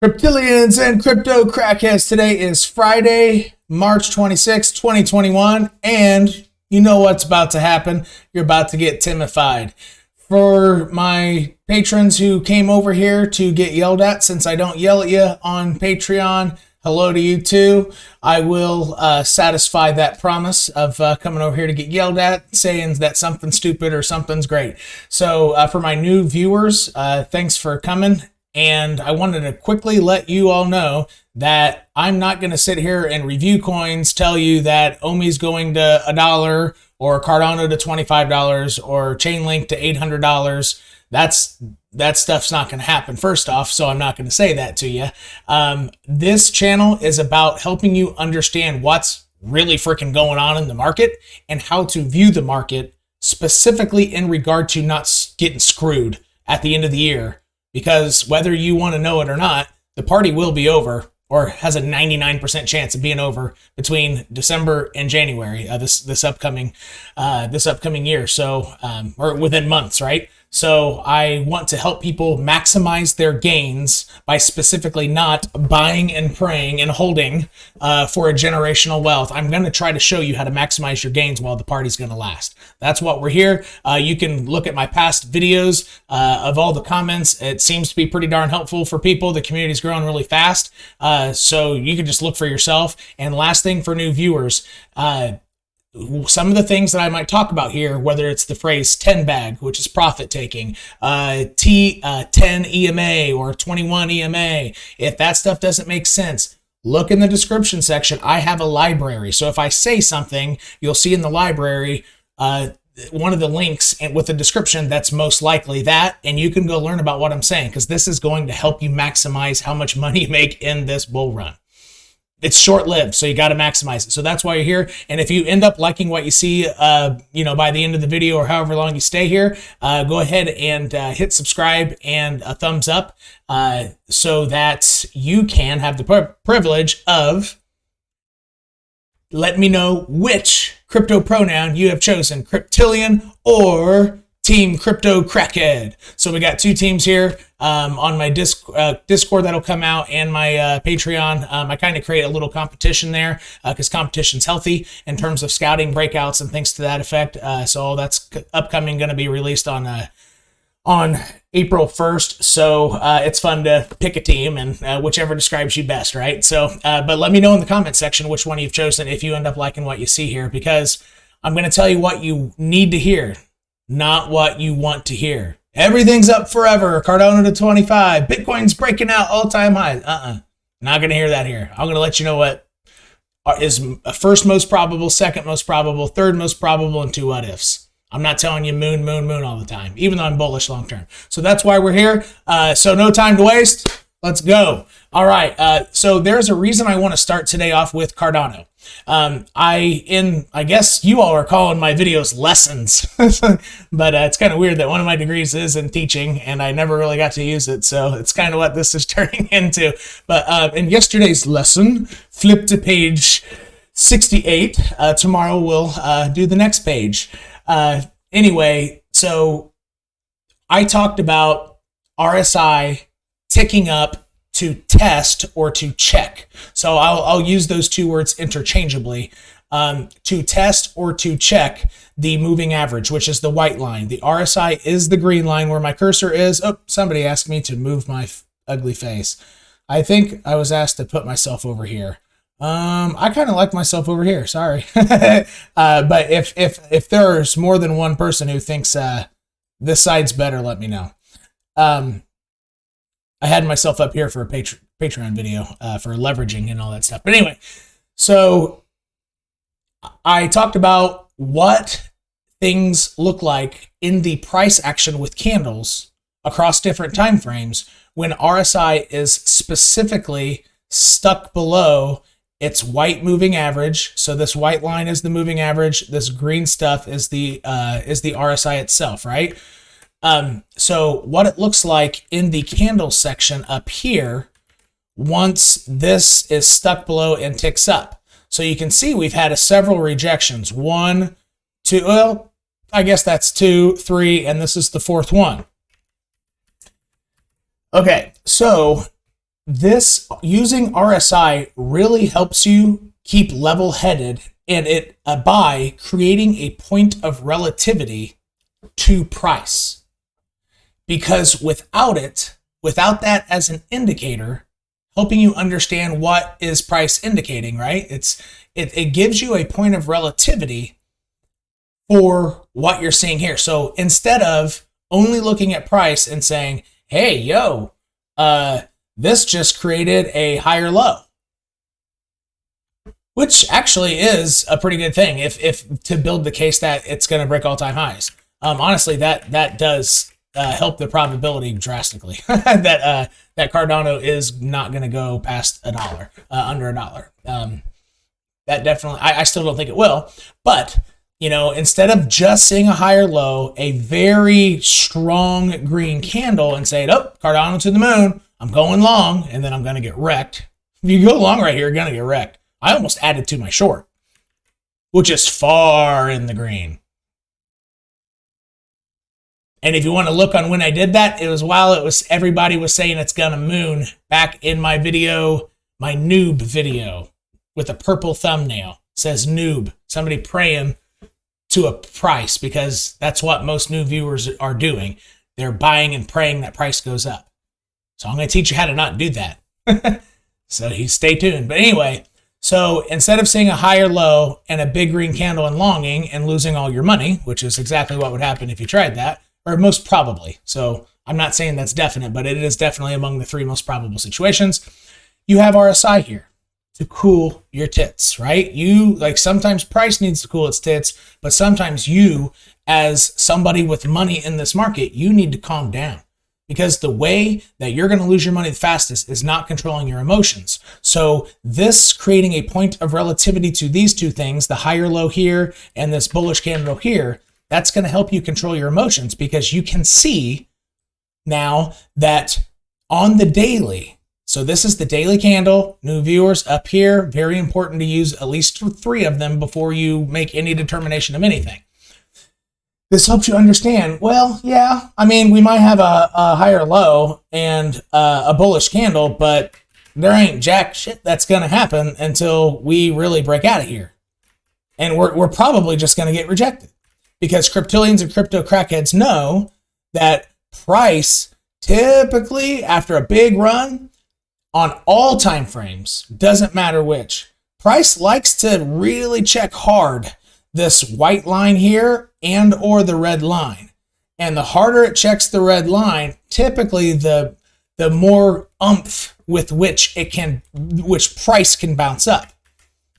Reptilians and crypto crackheads, today is Friday, March 26, 2021, and you know what's about to happen. You're about to get timified. For my patrons who came over here to get yelled at, since I don't yell at you on Patreon, hello to you too. I will satisfy that promise of coming over here to get yelled at, saying that something's stupid or something's great. So for my new viewers, thanks for coming. And I wanted to quickly let you all know that I'm not going to sit here and review coins, tell you that OMI's going to $1 or Cardano to $25 or Chainlink to $800. That stuff's not going to happen, first off, so I'm not going to say that to you. This channel is about helping you understand what's really freaking going on in the market and how to view the market, specifically in regard to not getting screwed at the end of the year. Because whether you want to know it or not, the party will be over, or has a 99% chance of being over between December and January this upcoming year. So or within months, right? So I want to help people maximize their gains by specifically not buying and praying and holding for a generational wealth. I'm going to try to show you how to maximize your gains while the party's going to last. That's what we're here. You can look at my past videos of all the comments. It seems to be pretty darn helpful for people. The community's growing really fast. So you can just look for yourself. And last thing for new viewers, some of the things that I might talk about here, whether it's the phrase 10 bag, which is profit taking, 10 EMA or 21 EMA, if that stuff doesn't make sense, look in the description section. I have a library. So if I say something, you'll see in the library one of the links with the description that's most likely that, and you can go learn about what I'm saying, because this is going to help you maximize how much money you make in this bull run. It's short-lived, so you got to maximize it. So that's why you're here. And if you end up liking what you see, by the end of the video or however long you stay here, go ahead and hit subscribe and a thumbs up so that you can have the privilege of letting me know which crypto pronoun you have chosen, Cryptilian or Team Crypto Crackhead. So we got two teams here on my Discord that'll come out, and my Patreon. I kind of create a little competition there because competition's healthy in terms of scouting breakouts and things to that effect. So that's upcoming, going to be released on April 1st. So it's fun to pick a team, and whichever describes you best, right? So, but let me know in the comment section which one you've chosen if you end up liking what you see here, because I'm going to tell you what you need to hear, not what you want to hear. Everything's up forever. Cardano to 25. Bitcoin's breaking out all-time highs. Not going to hear that here. I'm going to let you know what is first most probable, second most probable, third most probable, and two what ifs. I'm not telling you moon all the time, even though I'm bullish long term. So that's why we're here. So no time to waste. Let's go. All right. So there's a reason I want to start today off with Cardano. I guess you all are calling my videos lessons, but it's kind of weird that one of my degrees is in teaching and I never really got to use it. So it's kind of what this is turning into. But in yesterday's lesson, flip to page 68. Tomorrow we'll do the next page. Anyway, so I talked about RSI ticking up to test or to check. So I'll use those two words interchangeably. To test or to check the moving average, which is the white line. The RSI is the green line where my cursor is. Oh, somebody asked me to move my ugly face. I think I was asked to put myself over here. I kind of like myself over here. Sorry. But if there's more than one person who thinks this side's better, let me know. I had myself up here for a Patreon video for leveraging and all that stuff. But anyway, so I talked about what things look like in the price action with candles across different time frames when RSI is specifically stuck below its white moving average. So this white line is the moving average. This green stuff is the RSI itself, right? So what it looks like in the candle section up here, once this is stuck below and ticks up. So you can see we've had several rejections. 1, 2, well, I guess that's 2, 3, and this is the fourth one. Okay, so this using RSI really helps you keep level-headed and by creating a point of relativity to price. Because without that as an indicator, helping you understand what is price indicating, right? It gives you a point of relativity for what you're seeing here. So instead of only looking at price and saying, hey, yo, this just created a higher low, which actually is a pretty good thing if to build the case that it's going to break all-time highs. Honestly, that does help the probability drastically that Cardano is not going to go past $1, under $1. That definitely, I still don't think it will, but you know, instead of just seeing a higher low, a very strong green candle and saying, oh, Cardano to the moon, I'm going long, and then I'm going to get wrecked. If you go long right here, you're going to get wrecked. I almost added to my short, which is far in the green. And if you want to look on when I did that, it was while everybody was saying it's going to moon back in my video, my noob video with a purple thumbnail. It says noob, somebody praying to a price, because that's what most new viewers are doing. They're buying and praying that price goes up. So I'm going to teach you how to not do that. So stay tuned. But anyway, so instead of seeing a higher low and a big green candle and longing and losing all your money, which is exactly what would happen if you tried that, or most probably. So I'm not saying that's definite, but it is definitely among the 3 most probable situations. You have RSI here to cool your tits, right? Sometimes price needs to cool its tits, but sometimes you, as somebody with money in this market, you need to calm down, because the way that you're going to lose your money the fastest is not controlling your emotions. So this creating a point of relativity to these two things, the higher low here and this bullish candle here, that's going to help you control your emotions, because you can see now that on the daily, so this is the daily candle, new viewers up here, very important to use at least 3 of them before you make any determination of anything. This helps you understand, well, yeah, I mean, we might have a higher low and a bullish candle, but there ain't jack shit that's going to happen until we really break out of here. And we're probably just going to get rejected, because cryptillions and crypto crackheads know that price typically, after a big run, on all time frames, doesn't matter which, price likes to really check hard this white line here and or the red line. And the harder it checks the red line, typically the more oomph with which price can bounce up.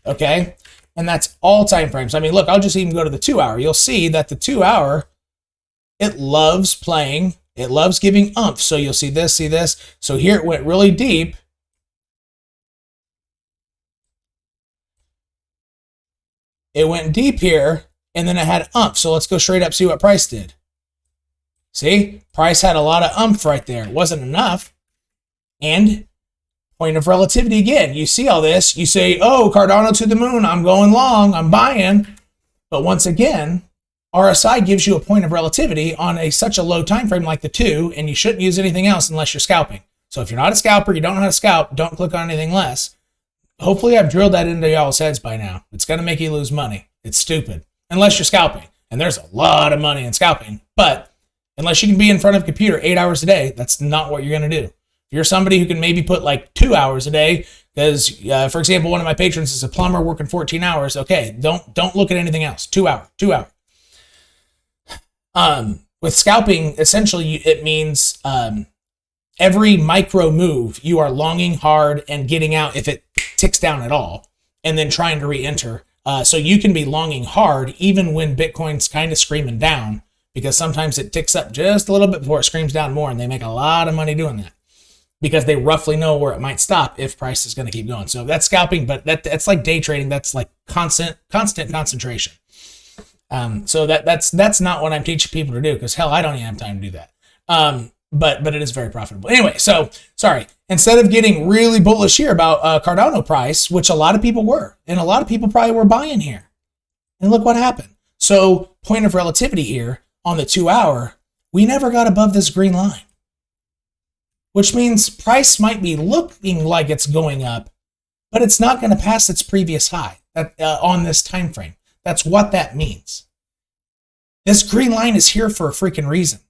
Okay? And that's all time frames. I mean, look, I'll just even go to the 2 hour. You'll see that the 2 hour, it loves playing, it loves giving oomph. So you'll see this, see this. So here it went really deep. It went deep here, and then it had oomph. So let's go straight up, see what price did. See, price had a lot of oomph right there. It wasn't enough. And point of relativity again. You see all this. You say, oh, Cardano to the moon. I'm going long. I'm buying. But once again, RSI gives you a point of relativity on such a low time frame like the 2, and you shouldn't use anything else unless you're scalping. So if you're not a scalper, you don't know how to scalp, don't click on anything less. Hopefully I've drilled that into y'all's heads by now. It's going to make you lose money. It's stupid. Unless you're scalping. And there's a lot of money in scalping. But unless you can be in front of a computer 8 hours a day, that's not what you're going to do. If you're somebody who can maybe put like 2 hours a day, because, for example, one of my patrons is a plumber working 14 hours. Okay, don't look at anything else. 2 hour. With scalping, essentially, it means every micro move, you are longing hard and getting out if it ticks down at all, and then trying to re-enter. So you can be longing hard even when Bitcoin's kind of screaming down, because sometimes it ticks up just a little bit before it screams down more, and they make a lot of money doing that because they roughly know where it might stop if price is going to keep going. So that's scalping, but that's like day trading. That's like constant concentration. So that's not what I'm teaching people to do, because hell, I don't even have time to do that. But it is very profitable. Anyway, so sorry. Instead of getting really bullish here about Cardano price, which a lot of people were, and a lot of people probably were buying here, and look what happened. So point of relativity here on the 2 hour, we never got above this green line. which means price might be looking like it's going up, but it's not going to pass its previous high on this time frame. That's what that means. This green line is here for a freaking reason.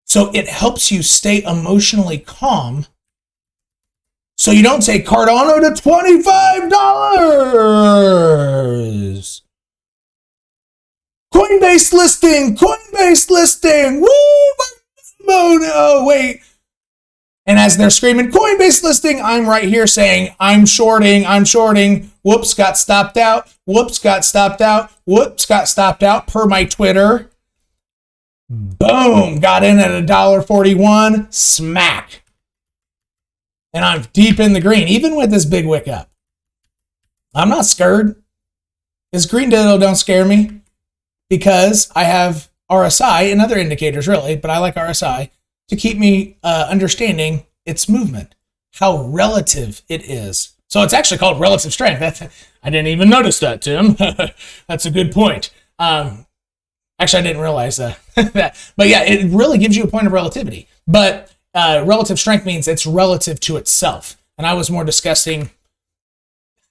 So it helps you stay emotionally calm so you don't say Cardano to $25. Coinbase listing, woo! Oh, wait. And as they're screaming, Coinbase listing, I'm right here saying, I'm shorting. Whoops, got stopped out. Whoops, got stopped out. Whoops, got stopped out per my Twitter. Boom, got in at $1.41, smack. And I'm deep in the green, even with this big wick up. I'm not scared. This green diddle don't scare me because I have RSI and other indicators, really, but I like RSI to keep me understanding its movement, how relative it is. So it's actually called relative strength. I didn't even notice that, Tim. That's a good point. Actually, I didn't realize that. But yeah, it really gives you a point of relativity. But relative strength means it's relative to itself. And I was more discussing,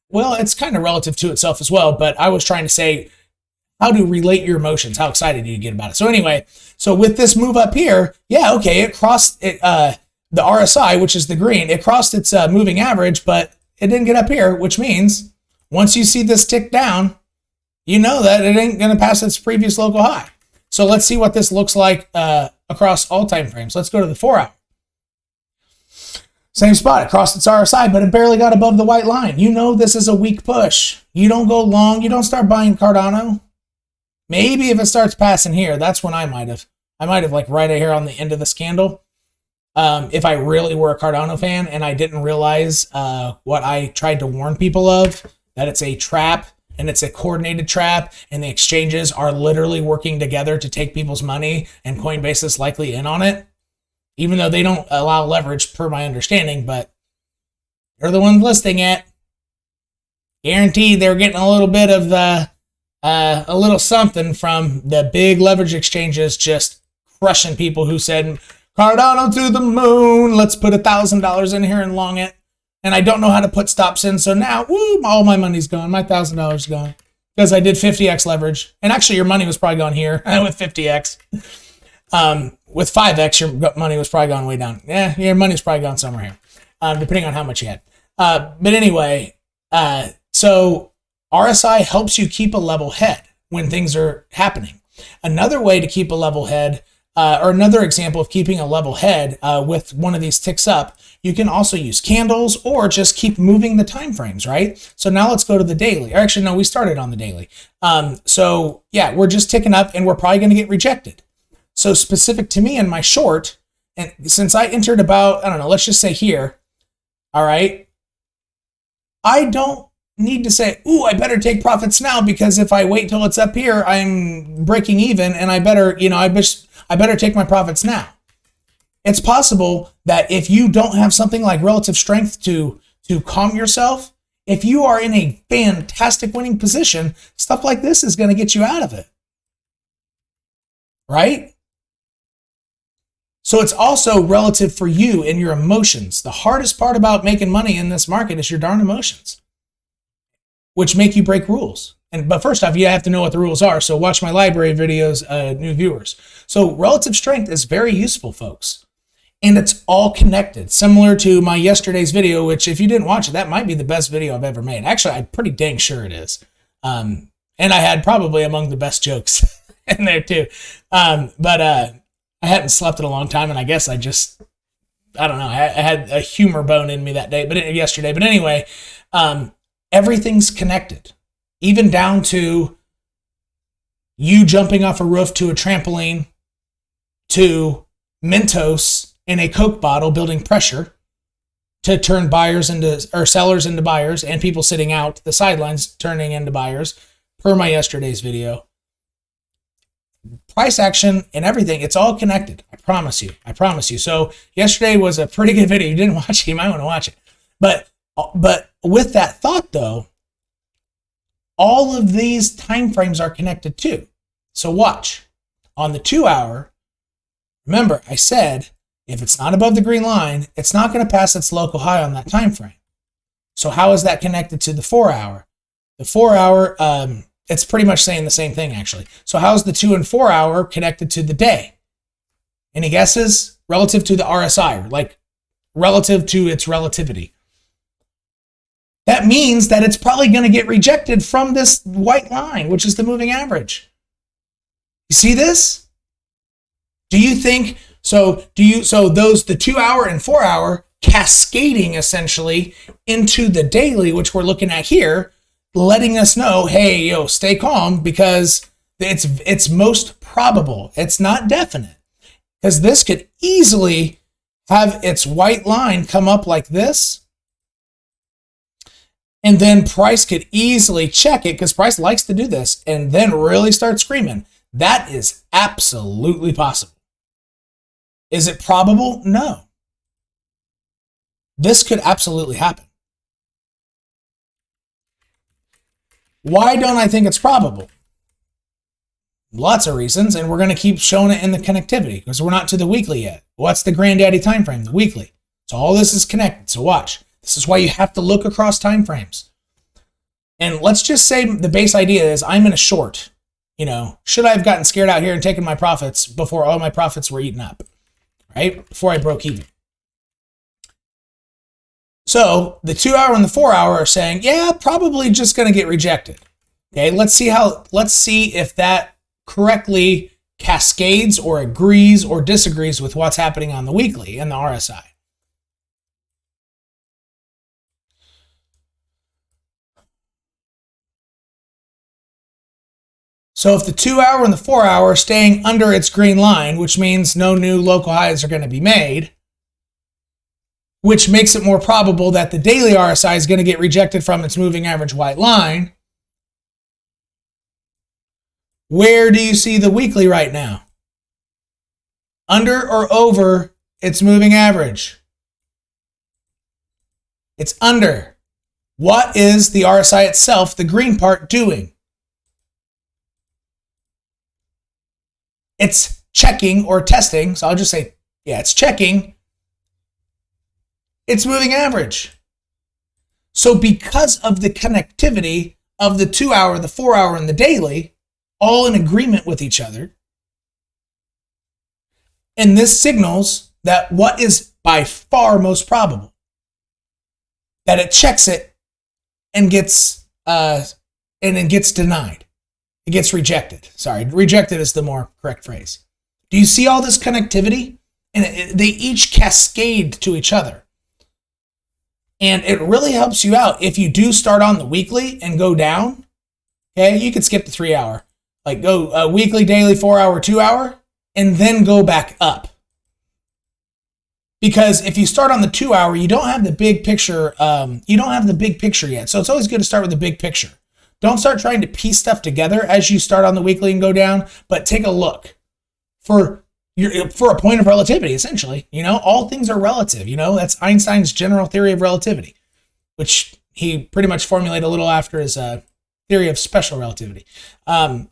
well, it's kind of relative to itself as well, but I was trying to say how to relate your emotions, how excited you get about it. So anyway, so with this move up here, yeah, okay, it crossed the RSI, which is the green. It crossed its moving average, but it didn't get up here, which means once you see this tick down, you know that it ain't going to pass its previous local high. So let's see what this looks like across all time frames. Let's go to the 4 hour. Same spot, it crossed its RSI, but it barely got above the white line. You know this is a weak push. You don't go long. You don't start buying Cardano. Maybe if it starts passing here, that's when I might have like right here on the end of this candle. If I really were a Cardano fan and I didn't realize what I tried to warn people of, that it's a trap and it's a coordinated trap and the exchanges are literally working together to take people's money and Coinbase is likely in on it, even though they don't allow leverage per my understanding, but they're the ones listing it. Guaranteed they're getting a little bit of a little something from the big leverage exchanges just crushing people who said, Cardano to the moon, let's put $1,000 in here and long it. And I don't know how to put stops in, so now, woo, all my money's gone. My $1,000 is gone because I did 50x leverage. And actually, your money was probably gone here with 50x. With 5x, your money was probably gone way down. Yeah, your money's probably gone somewhere here, depending on how much you had. But anyway, so RSI helps you keep a level head when things are happening. Another way to keep a level head, or another example of keeping a level head with one of these ticks up, you can also use candles or just keep moving the time frames, right? So now let's go to the daily. Or actually, no, we started on the daily. So yeah, we're just ticking up and we're probably going to get rejected. So specific to me and my short, and since I entered about, I don't know, let's just say here, all right, I don't need to say, ooh, I better take profits now because if I wait till it's up here, I'm breaking even and I better, you know, I better take my profits now. It's possible that if you don't have something like relative strength to calm yourself, if you are in a fantastic winning position, stuff like this is going to get you out of it. Right? So it's also relative for you and your emotions. The hardest part about making money in this market is your darn emotions, which make you break rules. But first off, you have to know what the rules are. So watch my library videos, new viewers. So relative strength is very useful, folks. And it's all connected, similar to my yesterday's video, which if you didn't watch it, that might be the best video I've ever made. Actually, I'm pretty dang sure it is. And I had probably among the best jokes in there too. But I hadn't slept in a long time, and I guess I don't know, I had a humor bone in me that day, yesterday. But anyway, everything's connected, even down to you jumping off a roof to a trampoline, to Mentos in a Coke bottle building pressure to turn sellers into buyers, and people sitting out the sidelines turning into buyers, per my yesterday's video. Price action and everything, it's all connected. I promise you. I promise you. So yesterday was a pretty good video. You didn't watch it, you might want to watch it. But with that thought though, all of these time frames are connected too. So watch. On the 2 hour, remember I said If it's not above the green line, it's not going to pass its local high on that time frame. So how is that connected to the 4 hour? The 4 hour, it's pretty much saying the same thing, actually. So how's the 2 and 4 hour connected to the day? Any guesses? Relative to the RSI, like relative to its relativity. That means that it's probably going to get rejected from this white line, which is the moving average. You see this? Do you think, so those, the 2 hour and 4 hour cascading essentially into the daily, which we're looking at here, letting us know, hey, yo, stay calm, because it's most probable. It's not definite, because this could easily have its white line come up like this, and then price could easily check it, because price likes to do this, and then really start screaming. That is absolutely possible. Is it probable? No. This could absolutely happen. Why don't I think it's probable? Lots of reasons, and we're going to keep showing it in the connectivity, because we're not to the weekly yet. What's the granddaddy time frame? The weekly. So all this is connected. So watch. This is why you have to look across time frames. And let's just say the base idea is I'm in a short. You know, should I have gotten scared out here and taken my profits before all my profits were eaten up? Right? Before I broke even. So the 2 hour and the 4 hour are saying, yeah, probably just going to get rejected. Okay, let's see if that correctly cascades or agrees or disagrees with what's happening on the weekly and the RSI. So if the 2 hour and the 4 hour are staying under its green line, which means no new local highs are going to be made, which makes it more probable that the daily RSI is going to get rejected from its moving average white line, where do you see the weekly right now? Under or over its moving average? It's under. What is the RSI itself, the green part, doing? It's checking or testing, so I'll just say, yeah, it's checking its moving average. So because of the connectivity of the 2 hour, the 4 hour, and the daily, all in agreement with each other, and this signals that what is by far most probable, that it checks it and gets denied. It gets rejected. Sorry, rejected is the more correct phrase. Do you see all this connectivity? And they each cascade to each other. And it really helps you out if you do start on the weekly and go down. Okay, you could skip the 3 hour. Like go weekly, daily, 4 hour, 2 hour, and then go back up. Because if you start on the 2 hour, you don't have the big picture. You don't have the big picture yet. So it's always good to start with the big picture. Don't start trying to piece stuff together as you start on the weekly and go down, but take a look for a point of relativity, essentially. You know, all things are relative. You know, that's Einstein's general theory of relativity, which he pretty much formulated a little after his theory of special relativity. But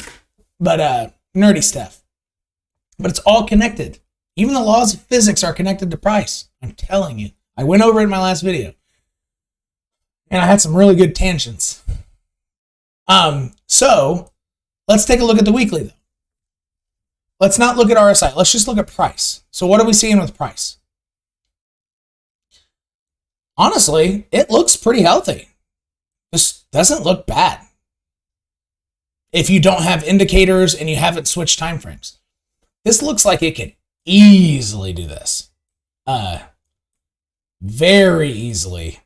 nerdy stuff. But it's all connected. Even the laws of physics are connected to price. I'm telling you. I went over it in my last video. And I had some really good tangents. So let's take a look at the weekly, though. Let's not look at RSI. Let's just look at price. So what are we seeing with price? Honestly, it looks pretty healthy. This doesn't look bad. If you don't have indicators and you haven't switched time frames. This looks like it could easily do this. Very easily.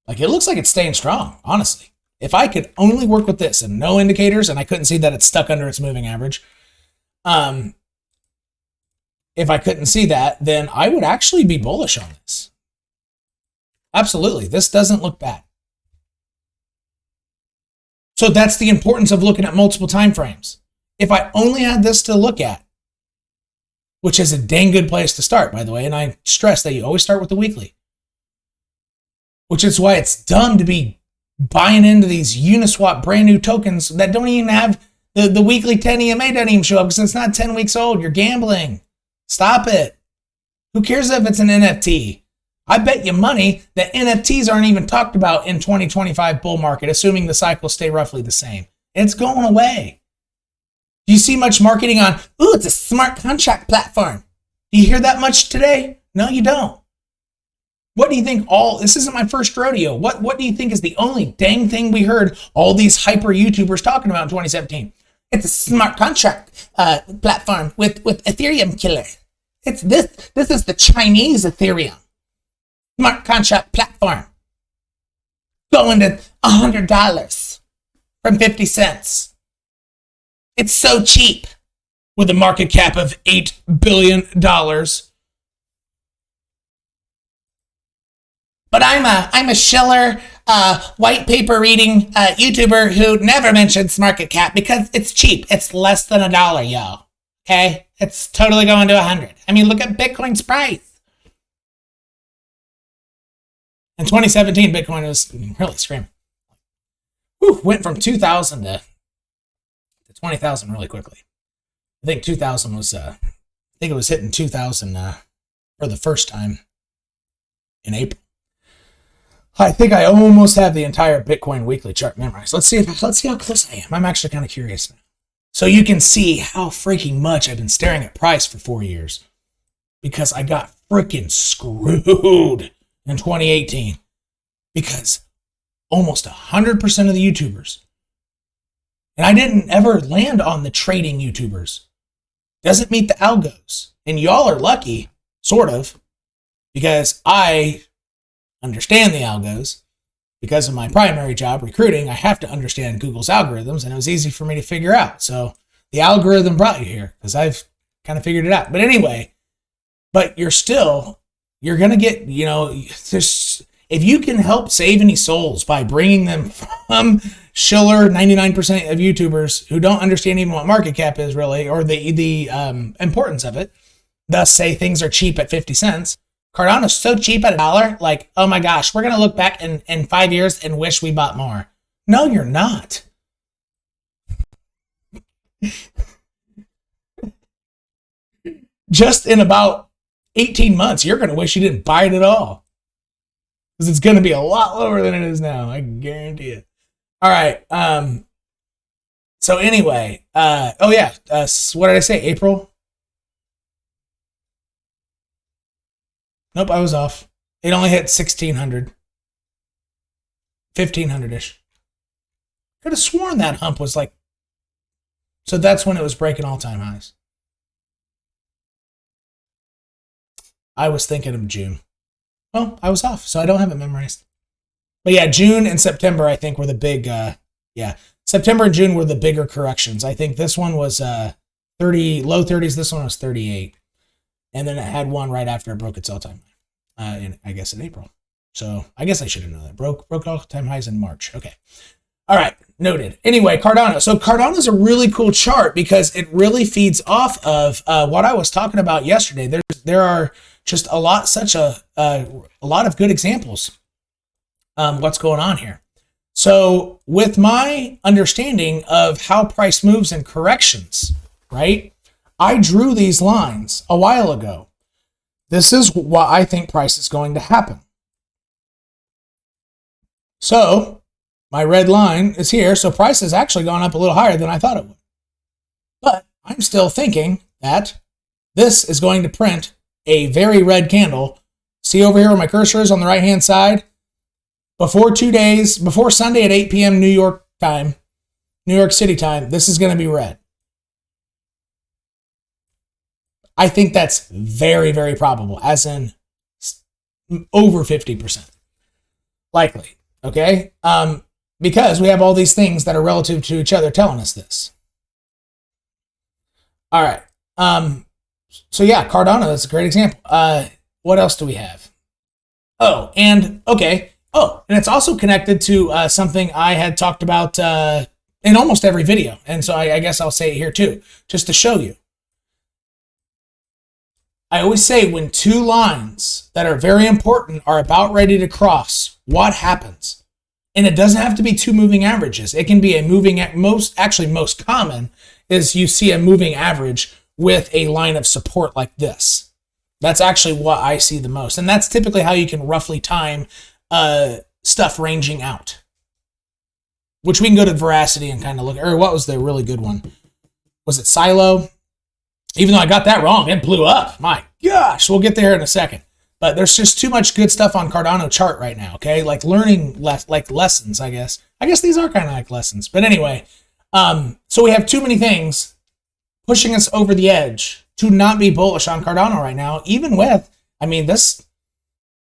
Like, it looks like it's staying strong, honestly. If I could only work with this and no indicators, and I couldn't see that it's stuck under its moving average, if I couldn't see that, then I would actually be bullish on this. Absolutely. This doesn't look bad. So that's the importance of looking at multiple time frames. If I only had this to look at, which is a dang good place to start, by the way, and I stress that you always start with the weekly, which is why it's dumb to be buying into these Uniswap brand new tokens that don't even have the weekly 10 EMA doesn't even show up because it's not 10 weeks old. You're gambling. Stop it. Who cares if it's an NFT? I bet you money that NFTs aren't even talked about in 2025 bull market, assuming the cycles stay roughly the same. It's going away. Do you see much marketing on, ooh, it's a smart contract platform? Do you hear that much today? No, you don't. What do you think this isn't my first rodeo. What do you think is the only dang thing we heard all these hyper YouTubers talking about in 2017? It's a smart contract platform with Ethereum killer. It's this is the Chinese Ethereum. Smart contract platform. Going to $100 from 50 cents. It's so cheap with a market cap of $8 billion. But I'm a Schiller white paper reading YouTuber who never mentions market cap because it's cheap. It's less than $1, yo. Okay? It's totally going to 100. I mean, look at Bitcoin's price. In 2017, Bitcoin was really screaming. Whew, went from 2,000 to 20,000 really quickly. I think 2,000 was, I think it was hitting 2,000 for the first time in April. I think I almost have the entire Bitcoin weekly chart memorized. Let's see how close I am. I'm actually kind of curious now. So you can see how freaking much I've been staring at price for 4 years because I got freaking screwed in 2018 because almost 100% of the YouTubers, and I didn't ever land on the trading YouTubers, doesn't meet the algos. And y'all are lucky, sort of, because I understand the algos. Because of my primary job, recruiting, I have to understand Google's algorithms, and it was easy for me to figure out. So the algorithm brought you here because I've kind of figured it out. But anyway, you're going to get, if you can help save any souls by bringing them from Schiller, 99% of YouTubers who don't understand even what market cap is really, or the importance of it, thus say things are cheap at 50 cents. Cardano's so cheap at $1, like, oh my gosh, we're going to look back in 5 years and wish we bought more. No, you're not. Just in about 18 months, you're going to wish you didn't buy it at all. Because it's going to be a lot lower than it is now. I guarantee it. All right. So anyway, what did I say? April? Nope, I was off. It only hit 1,600. 1,500-ish. Could have sworn that hump was like... So that's when it was breaking all-time highs. I was thinking of June. Well, I was off, so I don't have it memorized. But yeah, June and September, I think, were the big... September and June were the bigger corrections. I think this one was low 30s. This one was 38. And then it had one right after it broke its all-time high, I guess in April. So I guess I should have known that. Broke all-time highs in March. Okay. All right. Noted. Anyway, Cardano. So Cardano is a really cool chart because it really feeds off of what I was talking about yesterday. There are just a lot of good examples. What's going on here? So with my understanding of how price moves in corrections, right? I drew these lines a while ago. This is what I think price is going to happen. So my red line is here. So price has actually gone up a little higher than I thought it would. But I'm still thinking that this is going to print a very red candle. See over here where my cursor is on the right-hand side? Before Sunday at 8 p.m. New York City time, this is going to be red. I think that's very, very probable, as in over 50%. Likely, okay? Because we have all these things that are relative to each other telling us this. All right. So yeah, Cardano, that's a great example. What else do we have? And it's also connected to something I had talked about in almost every video. And so I guess I'll say it here too, just to show you. I always say when two lines that are very important are about ready to cross, what happens? And it doesn't have to be two moving averages. It can be a most common is you see a moving average with a line of support like this. That's actually what I see the most. And that's typically how you can roughly time stuff ranging out. Which we can go to Veracity and kind of look, or what was the really good one? Was it SYLO? Even though I got that wrong, it blew up. My gosh, we'll get there in a second. But there's just too much good stuff on Cardano chart right now, okay? Like learning, like lessons, I guess. I guess these are kind of like lessons. But anyway, so we have too many things pushing us over the edge to not be bullish on Cardano right now, even with, I mean, this,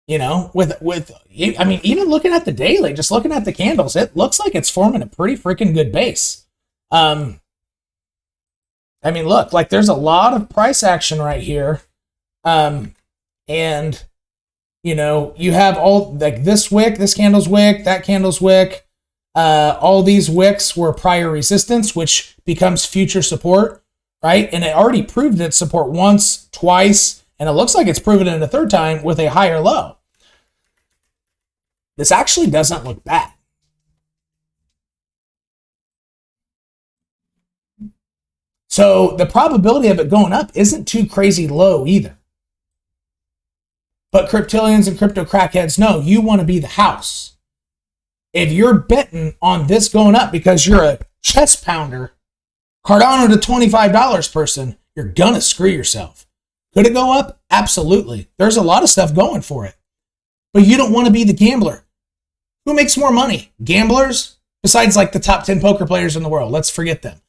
you know, I mean, even looking at the daily, just looking at the candles, it looks like it's forming a pretty freaking good base. I mean, look, like there's a lot of price action right here. And, you know, you have all, like this wick, this candle's wick, that candle's wick. All these wicks were prior resistance, which becomes future support, right? And it already proved its support once, twice, and it looks like it's proven it a third time with a higher low. This actually doesn't look bad. So the probability of it going up isn't too crazy low either. But cryptillions and crypto crackheads know you want to be the house. If you're betting on this going up because you're a chest pounder, Cardano to $25 person, you're going to screw yourself. Could it go up? Absolutely. There's a lot of stuff going for it. But you don't want to be the gambler. Who makes more money? Gamblers? Besides like the top 10 poker players in the world. Let's forget them.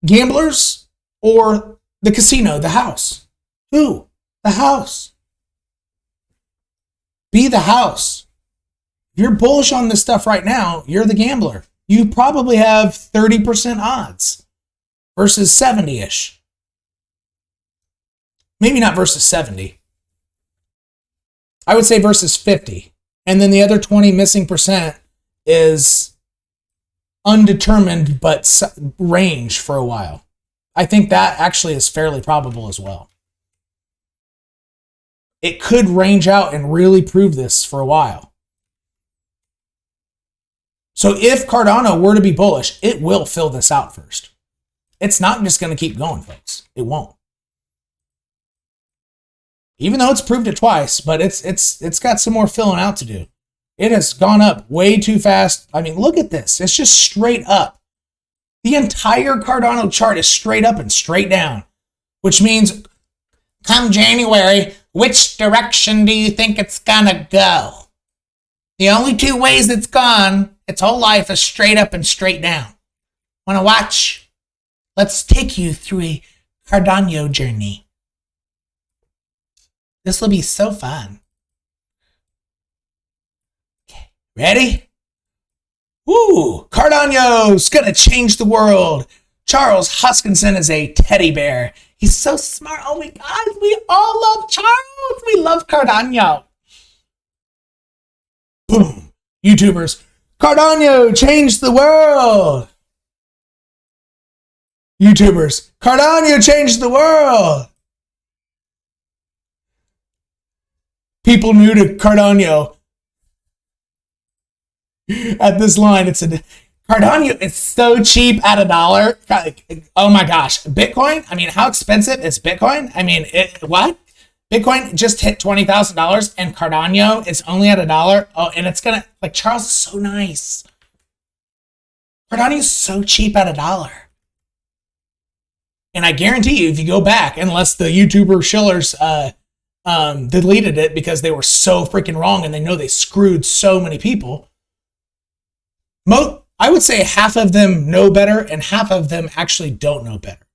Gamblers or the casino, the house? Who? The house. Be the house. If you're bullish on this stuff right now, you're the gambler. You probably have 30% odds versus 70-ish. Maybe not versus 70. I would say versus 50. And then the other 20 missing percent is undetermined but range for a while. I think that actually is fairly probable as well. It could range out and really prove this for a while. So if Cardano were to be bullish, it will fill this out first. It's not just going to keep going, folks. It won't. Even though it's proved it twice, but it's got some more filling out to do. It has gone up way too fast. I mean, look at this. It's just straight up. The entire Cardano chart is straight up and straight down, which means come January, which direction do you think it's gonna go? The only two ways it's gone, its whole life, is straight up and straight down. Wanna watch? Let's take you through a Cardano journey. This will be so fun. Okay, ready? Woo! Cardano's gonna change the world. Charles Hoskinson is a teddy bear. He's so smart. Oh my God, we all love Charles. We love Cardano. Boom. YouTubers, Cardano changed the world. YouTubers, Cardano changed the world. People new to Cardano. At this line, it's a Cardano is so cheap at $1. Oh my gosh. Bitcoin? I mean, how expensive is Bitcoin? I mean, what? Bitcoin just hit $20,000 and Cardano is only at $1. Oh, and it's gonna, like, Charles is so nice. Cardano is so cheap at $1. And I guarantee you, if you go back, unless the YouTuber Shillers deleted it because they were so freaking wrong and they know they screwed so many people, I would say half of them know better and half of them actually don't know better.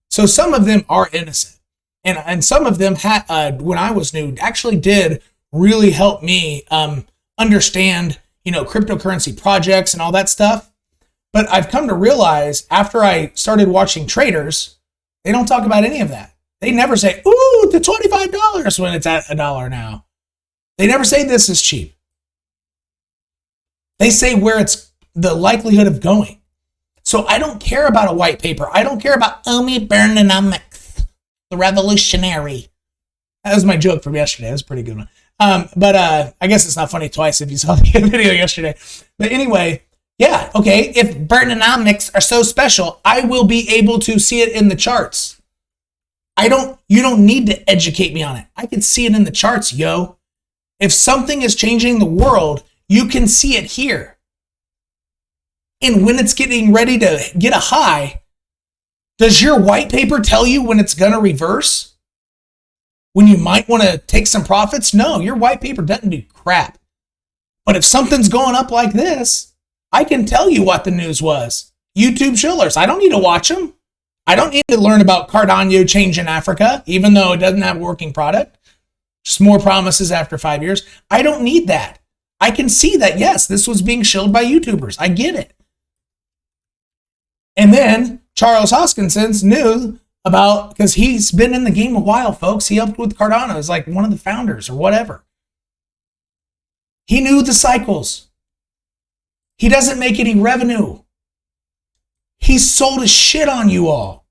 So some of them are innocent. And some of them, when I was new, actually did really help me understand, you know, cryptocurrency projects and all that stuff. But I've come to realize after I started watching traders, they don't talk about any of that. They never say, ooh, to $25 when it's at $1 now. They never say this is cheap. They say where it's the likelihood of going. So I don't care about a white paper. I don't care about Bernanomics, the revolutionary. That was my joke from yesterday. It was a pretty good one. But I guess it's not funny twice if you saw the video yesterday. But anyway, yeah, okay. If Bernanomics are so special, I will be able to see it in the charts. You don't need to educate me on it. I can see it in the charts, yo. If something is changing the world, you can see it here. And when it's getting ready to get a high, does your white paper tell you when it's going to reverse? When you might want to take some profits? No, your white paper doesn't do crap. But if something's going up like this, I can tell you what the news was. YouTube shillers. I don't need to watch them. I don't need to learn about Cardano change in Africa, even though it doesn't have a working product. Just more promises after 5 years. I don't need that. I can see that, yes, this was being shilled by YouTubers. I get it. And then Charles Hoskinson knew about, because he's been in the game a while, folks. He helped with Cardano. He's like one of the founders or whatever. He knew the cycles. He doesn't make any revenue. He sold his shit on you all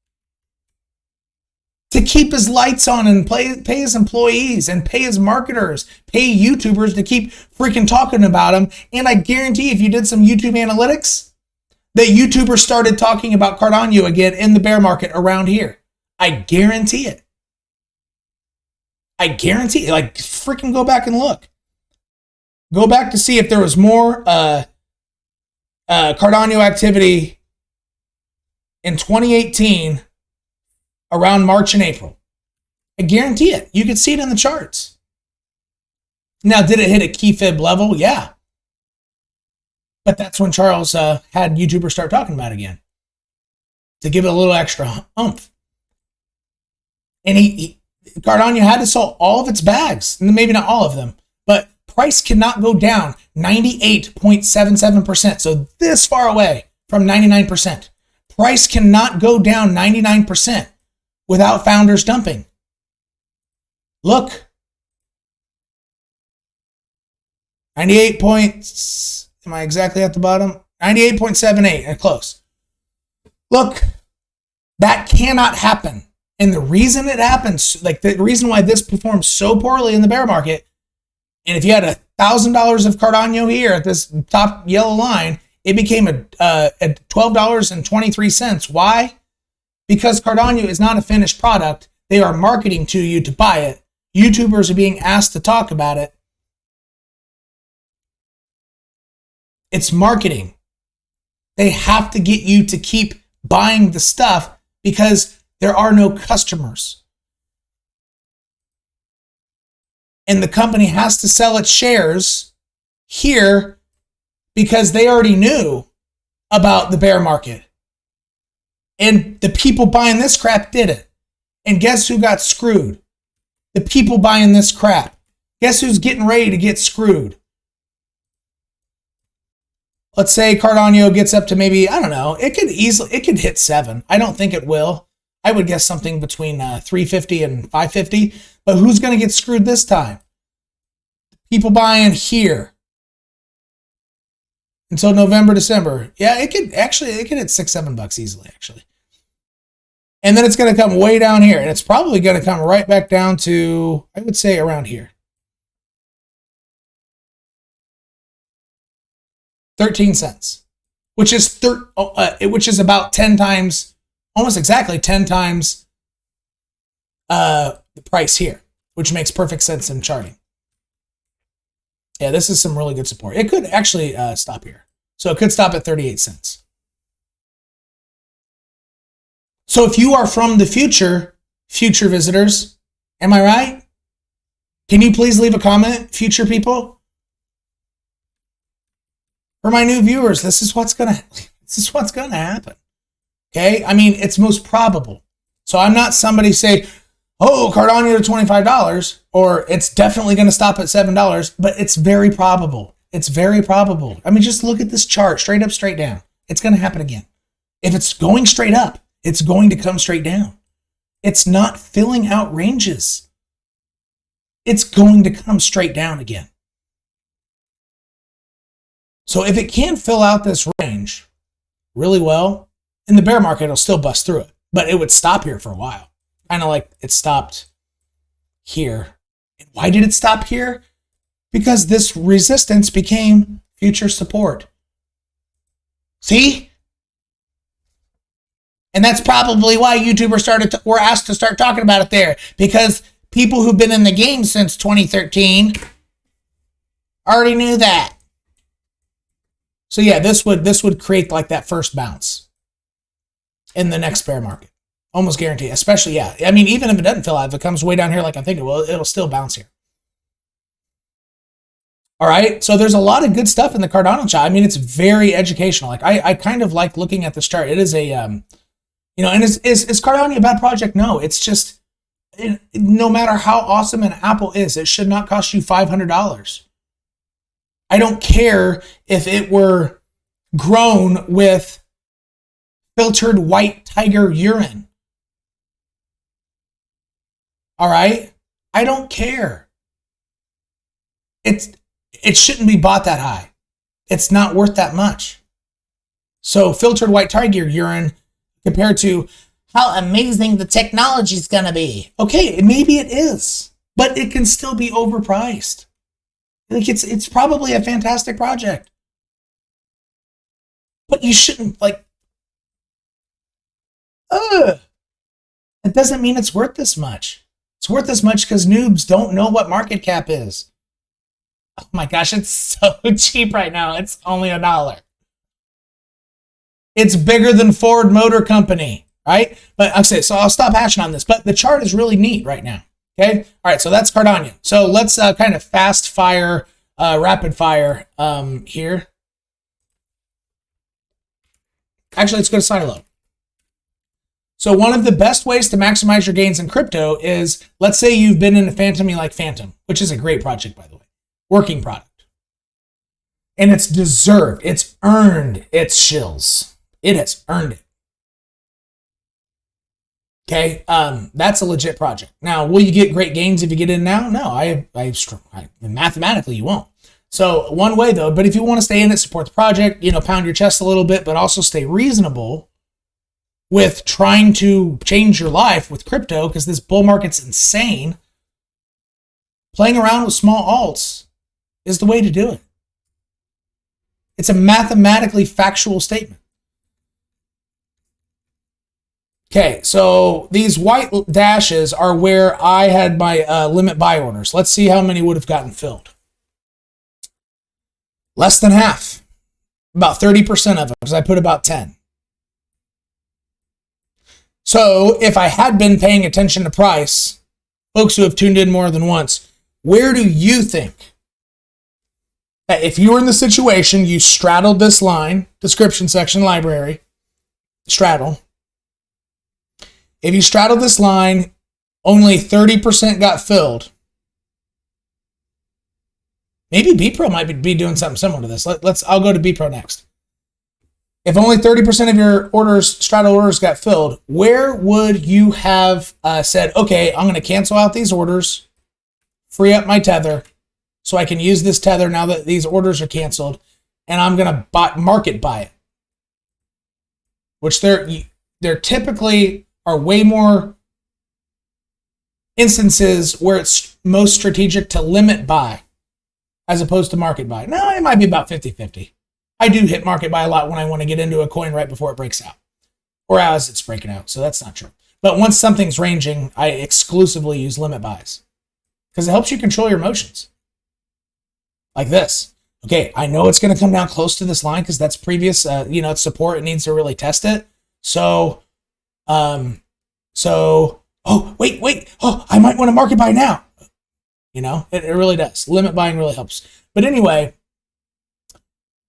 to keep his lights on and pay his employees and pay his marketers, pay YouTubers to keep freaking talking about him. And I guarantee if you did some YouTube analytics, that YouTubers started talking about Cardano again in the bear market around here. I guarantee it. I guarantee it. Like, freaking go back and look. Go back to see if there was more Cardano activity in 2018 around March and April. I guarantee it. You can see it in the charts. Now, did it hit a key fib level? Yeah. But that's when Charles had YouTubers start talking about it again to give it a little extra oomph. And Cardano had to sell all of its bags, maybe not all of them, but price cannot go down 98.77%. So this far away from 99%. Price cannot go down 99% without founders dumping. Look. 98 points. Am I exactly at the bottom? 98.78. Close. Look. That cannot happen. And the reason it happens, like the reason why this performs so poorly in the bear market, and if you had $1,000 of Cardano here at this top yellow line, it became at $12.23. Why? Because Cardano is not a finished product. They are marketing to you to buy it. YouTubers are being asked to talk about it. It's marketing. They have to get you to keep buying the stuff because there are no customers. And the company has to sell its shares here because they already knew about the bear market. And the people buying this crap did it. And guess who got screwed? The people buying this crap. Guess who's getting ready to get screwed? Let's say Cardano gets up to maybe, I don't know, it could hit 7. I don't think it will. I would guess something between 350 and 550. But who's going to get screwed this time? People buying here until November, December. Yeah, it could hit $6-7 easily, actually. And then it's going to come way down here, and it's probably going to come right back down to, I would say, around here. 13 cents, which is about 10 times, almost exactly 10 times the price here, which makes perfect sense in charting. Yeah, this is some really good support. It could actually stop here. So it could stop at 38 cents. So if you are from the future visitors, am I right? Can you please leave a comment, future people? For my new viewers, this is what's gonna happen. Okay? I mean, it's most probable. So I'm not somebody say, oh, Cardano to $25, or it's definitely going to stop at $7, but it's very probable. It's very probable. I mean, just look at this chart, straight up, straight down. It's going to happen again. If it's going straight up, it's going to come straight down. It's not filling out ranges. It's going to come straight down again. So if it can't fill out this range really well, in the bear market, it'll still bust through it, but it would stop here for a while. Kind of like it stopped here. And why did it stop here? Because this resistance became future support. See? And that's probably why YouTubers were asked to start talking about it there, because people who've been in the game since 2013 already knew that. So yeah, this would create like that first bounce in the next bear market. Almost guarantee, especially, yeah. I mean, even if it doesn't fill out, if it comes way down here like I think it will, it'll still bounce here. All right, so there's a lot of good stuff in the Cardano chart. I mean, it's very educational. Like I kind of like looking at this chart. It is a, you know, and is Cardano a bad project? No, it's just, no matter how awesome an apple is, it should not cost you $500. I don't care if it were grown with filtered white tiger urine. All right? I don't care. It shouldn't be bought that high. It's not worth that much. So filtered white tiger urine compared to how amazing the technology is going to be. Okay, maybe it is, but it can still be overpriced. Like it's probably a fantastic project. But you shouldn't, like, it doesn't mean it's worth this much. It's worth this much because noobs don't know what market cap is. Oh my gosh, it's so cheap right now. It's only $1. It's bigger than Ford Motor Company, right? But I'll say, so I'll stop hashing on this, but the chart is really neat right now. Okay. All right. So that's Cardano. So let's kind of fast fire, rapid fire here. Actually, let's go to SYLO. So one of the best ways to maximize your gains in crypto is, let's say you've been in a Phantom, you like Phantom, which is a great project, by the way, working product. And it's deserved. It's earned its shills. It has earned it. Okay, that's a legit project. Now, will you get great gains if you get in now? No, mathematically you won't. So one way though, but if you want to stay in it, support the project, you know, pound your chest a little bit, but also stay reasonable with trying to change your life with crypto, because this bull market's insane. Playing around with small alts is the way to do it. It's a mathematically factual statement. Okay, so these white dashes are where I had my limit buy orders. Let's see how many would have gotten filled. Less than half. About 30% of them, because I put about 10. So if I had been paying attention to price, folks who have tuned in more than once, where do you think that if you were in the situation, you straddled this line, description section, library, straddle. If you straddle this line, only 30% got filled. Maybe BEPRO might be doing something similar to this. I'll go to BEPRO next. If only 30% of your orders, straddle orders, got filled, where would you have said, okay, I'm going to cancel out these orders, free up my tether, so I can use this tether now that these orders are canceled, and I'm going to market buy it? Which they're typically are way more instances where it's most strategic to limit buy as opposed to market buy. Now, it might be about 50-50. I do hit market buy a lot when I want to get into a coin right before it breaks out or as it's breaking out. So that's not true. But once something's ranging, I exclusively use limit buys because it helps you control your emotions. Like this. Okay, I know it's going to come down close to this line because that's previous, it's support. It needs to really test it. So, oh, wait. Oh, I might want to market buy now. It really does. Limit buying really helps. But anyway,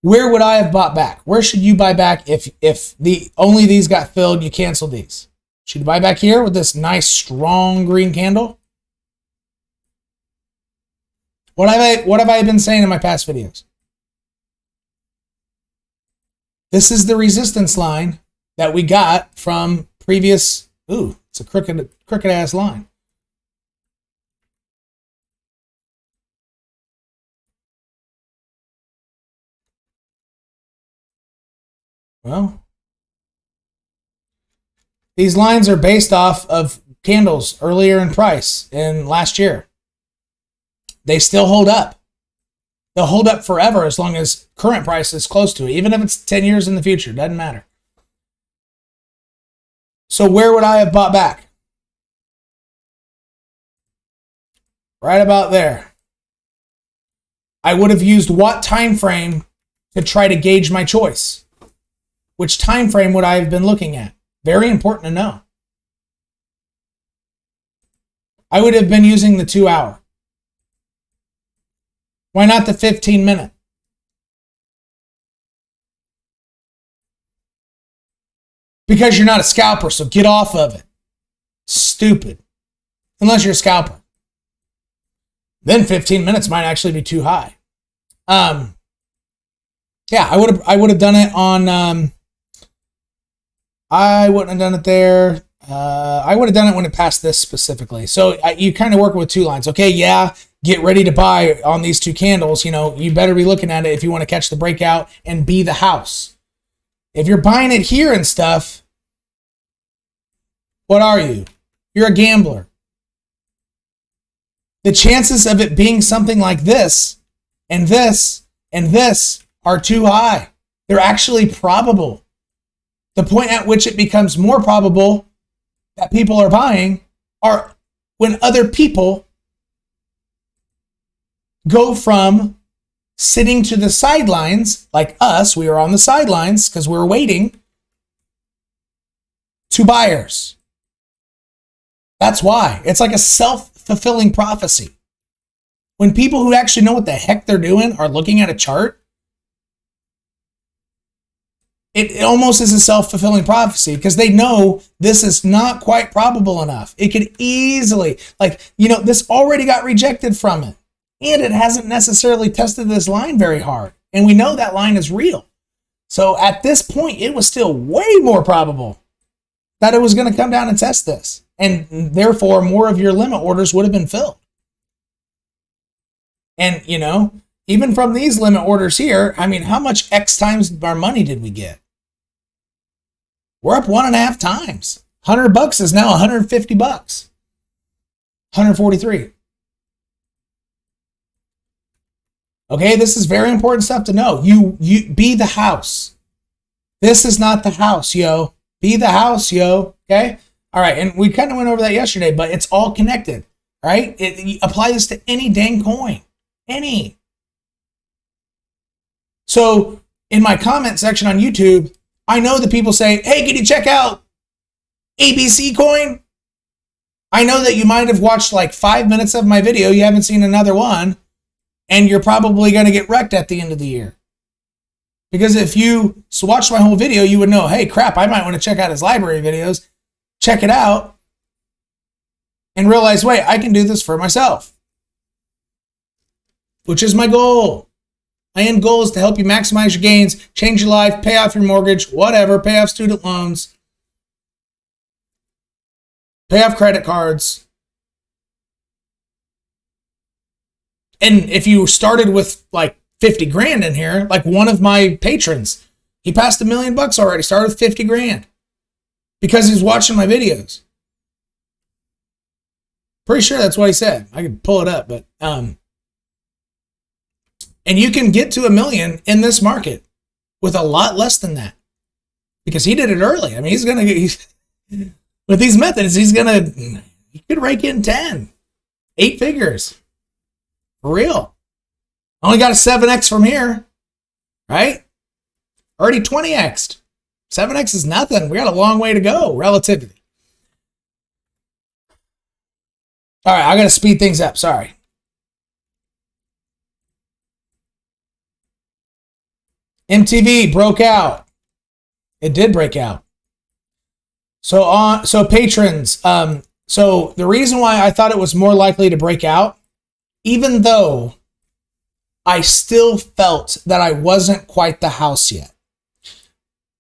where would I have bought back? Where should you buy back if only these got filled, you canceled these? Should you buy back here with this nice, strong green candle? What have I been saying in my past videos? This is the resistance line that we got from previous. Ooh, it's a crooked ass line. Well, these lines are based off of candles earlier in price in last year. They still hold up. They'll hold up forever as long as current price is close to it. Even if it's 10 years in the future, doesn't matter. So where would I have bought back? Right about there. I would have used what time frame to try to gauge my choice? Which time frame would I have been looking at? Very important to know. I would have been using the 2 hour. Why not the 15-minute? Because you're not a scalper, so get off of it. Stupid. Unless you're a scalper. Then 15 minutes might actually be too high. Yeah, I would have done it on I wouldn't have done it there. I would have done it when it passed this specifically. So you kind of work with 2 lines. Okay, yeah, get ready to buy on these 2 candles. You know, you better be looking at it if you want to catch the breakout and be the house. If you're buying it here and stuff, what are you? You're a gambler. The chances of it being something like this and this and this are too high. They're actually probable. The point at which it becomes more probable that people are buying are when other people go from sitting to the sidelines, like us, we were on the sidelines because we were waiting, to buyers. That's why. It's like a self-fulfilling prophecy. When people who actually know what the heck they're doing are looking at a chart, it almost is a self-fulfilling prophecy because they know this is not quite probable enough. It could easily, this already got rejected from it. And it hasn't necessarily tested this line very hard. And we know that line is real. So at this point, it was still way more probable that it was going to come down and test this. And therefore, more of your limit orders would have been filled. And, even from these limit orders here, I mean, how much X times our money did we get? We're up 1.5 times. $100 is now $150. 143. Okay, this is very important stuff to know. You be the house. This is not the house, yo. Be the house, yo. Okay? All right, and we kind of went over that yesterday, but it's all connected, right? You apply this to any dang coin. Any. So in my comment section on YouTube, I know that people say, hey, can you check out ABC coin? I know that you might have watched like 5 minutes of my video. You haven't seen another one. And you're probably going to get wrecked at the end of the year. Because if you watched my whole video, you would know, hey, crap, I might want to check out his library videos. Check it out. And realize, wait, I can do this for myself. Which is my goal. My end goal is to help you maximize your gains, change your life, pay off your mortgage, whatever, pay off student loans, pay off credit cards. And if you started with like 50 grand in here, like one of my patrons, he passed $1 million already, started with 50 grand because he's watching my videos. Pretty sure that's what he said. I could pull it up, but, and you can get to $1 million in this market with a lot less than that because he did it early. I mean, with these methods, he could rake in 10, 8 figures. For real. Only got a 7x from here, right? Already 20x'd. 7x is nothing. We got a long way to go, relatively. All right, I got to speed things up. Sorry. MTV broke out. It did break out. So patrons, so the reason why I thought it was more likely to break out, even though I still felt that I wasn't quite the house yet.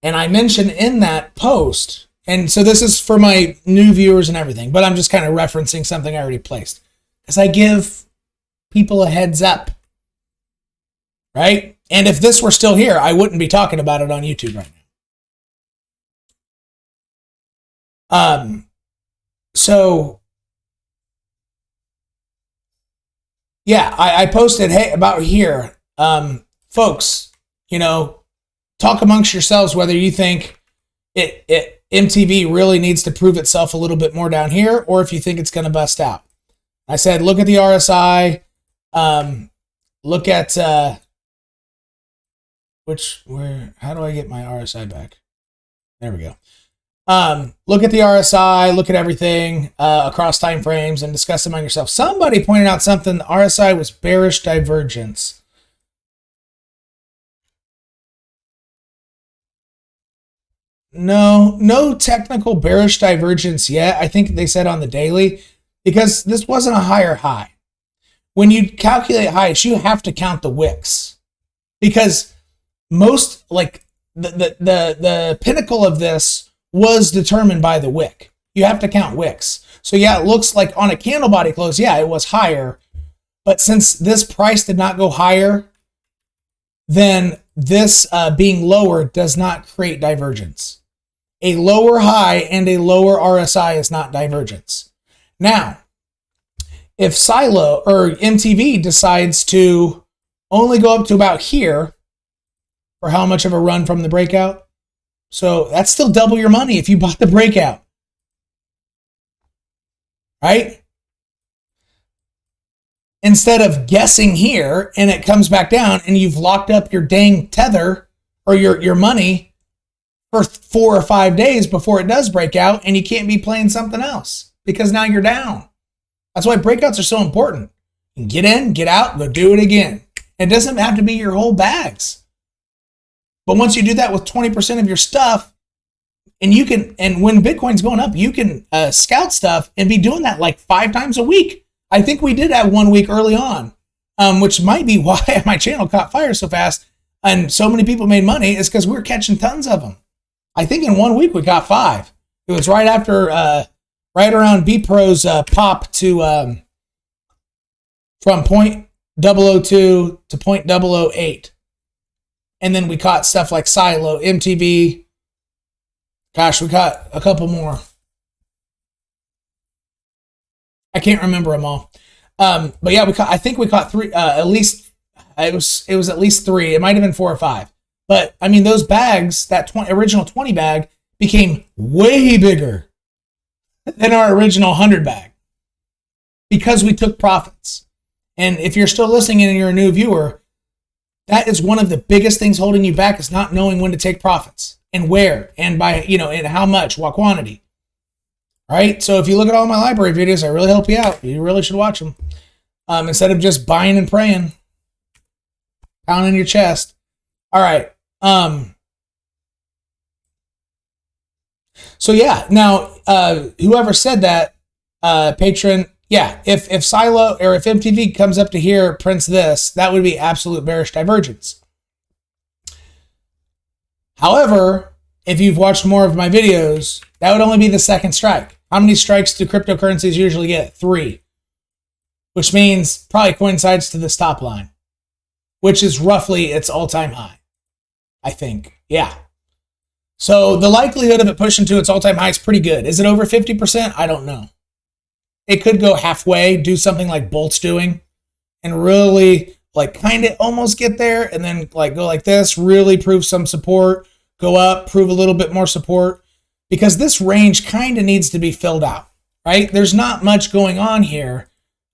And I mentioned in that post, and so this is for my new viewers and everything, but I'm just kind of referencing something I already placed. Because I give people a heads up, right? And if this were still here, I wouldn't be talking about it on YouTube right now. So yeah, I posted, hey, about here, it talk amongst yourselves whether you think it MTV really needs to prove itself a little bit more down here, or if you think it's going to bust out. I said, look at the RSI. Look at how do I get my RSI back? There we go. Look at the RSI, look at everything across time frames and discuss them on yourself. Somebody pointed out something. The RSI was bearish divergence. No technical bearish divergence yet. I think they said on the daily, because this wasn't a higher high. When you calculate highs, you have to count the wicks, because most, like, the pinnacle of this was determined by the wick. You have to count wicks. So yeah, it looks like on a candle body close, yeah, it was higher. But since this price did not go higher, then this being lower does not create divergence. A lower high and a lower RSI is not divergence. Now, if SYLO or MTV decides to only go up to about here, for how much of a run from the breakout, so that's still double your money if you bought the breakout, right? Instead of guessing here and it comes back down and you've locked up your dang tether or your money for 4 or 5 days before it does break out, and you can't be playing something else because now you're down. That's why breakouts are so important. You can get in, get out, go do it again. It doesn't have to be your whole bags. But once you do that with 20% of your stuff, and you can, and when Bitcoin's going up, you can scout stuff and be doing that like 5 times a week. I think we did have 1 week early on, which might be why my channel caught fire so fast and so many people made money, is because we were catching tons of them. I think in 1 week we got 5. It was right after, right around BEPRO's pop to from 0.002 to 0.008. And then we caught stuff like SYLO, MTV. Gosh, we caught a couple more. I can't remember them all. But yeah, I think we caught 3, at least, it was at least 3. It might have been 4 or 5. But I mean, those bags, that original 20 bag became way bigger than our original 100 bag because we took profits. And if you're still listening and you're a new viewer, that is one of the biggest things holding you back, is not knowing when to take profits and where and by, and how much, what quantity. All right. So if you look at all my library videos, I really help you out. You really should watch them instead of just buying and praying, pounding your chest. All right. So yeah, now, whoever said that, patron, yeah, if SYLO or if MTV comes up to here, prints this, that would be absolute bearish divergence. However, if you've watched more of my videos, that would only be the second strike. How many strikes do cryptocurrencies usually get? 3, which means probably coincides to the stop line, which is roughly its all-time high, I think. Yeah. So the likelihood of it pushing to its all-time high is pretty good. Is it over 50%? I don't know. It could go halfway, do something like Bolt's doing, and really like kind of almost get there, and then like go like this, really prove some support, go up, prove a little bit more support, because this range kind of needs to be filled out, right? There's not much going on here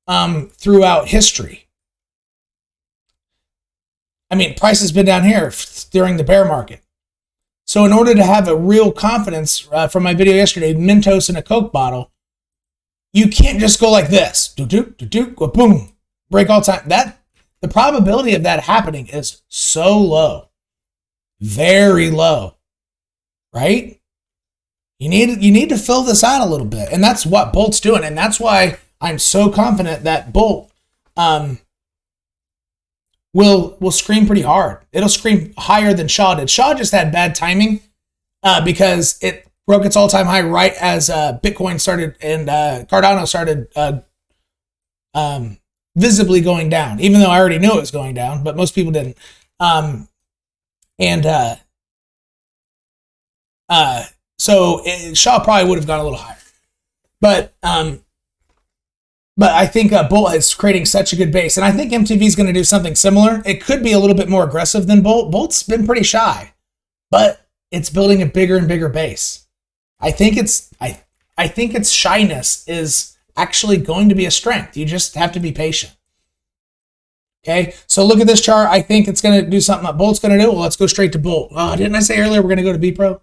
throughout history. I mean, price has been down here during the bear market. So in order to have a real confidence from my video yesterday, Mentos in a Coke bottle, you can't just go like this, go boom, break all time. The probability of that happening is so low, very low, right? You need to fill this out a little bit, and that's what Bolt's doing, and that's why I'm so confident that Bolt will scream pretty hard. It'll scream higher than 𝐻 did. 𝐻 just had bad timing because it broke its all-time high right as Bitcoin started and Cardano started visibly going down, even though I already knew it was going down, but most people didn't. So 𝐻 probably would have gone a little higher. But I think Bolt is creating such a good base, and I think MTV is going to do something similar. It could be a little bit more aggressive than Bolt. Bolt's been pretty shy, but it's building a bigger and bigger base. I think its shyness is actually going to be a strength. You just have to be patient. Okay, so look at this chart. I think it's going to do something that Bolt's going to do. Well, let's go straight to Bolt. Oh, didn't I say earlier we're going to go to BEPRO?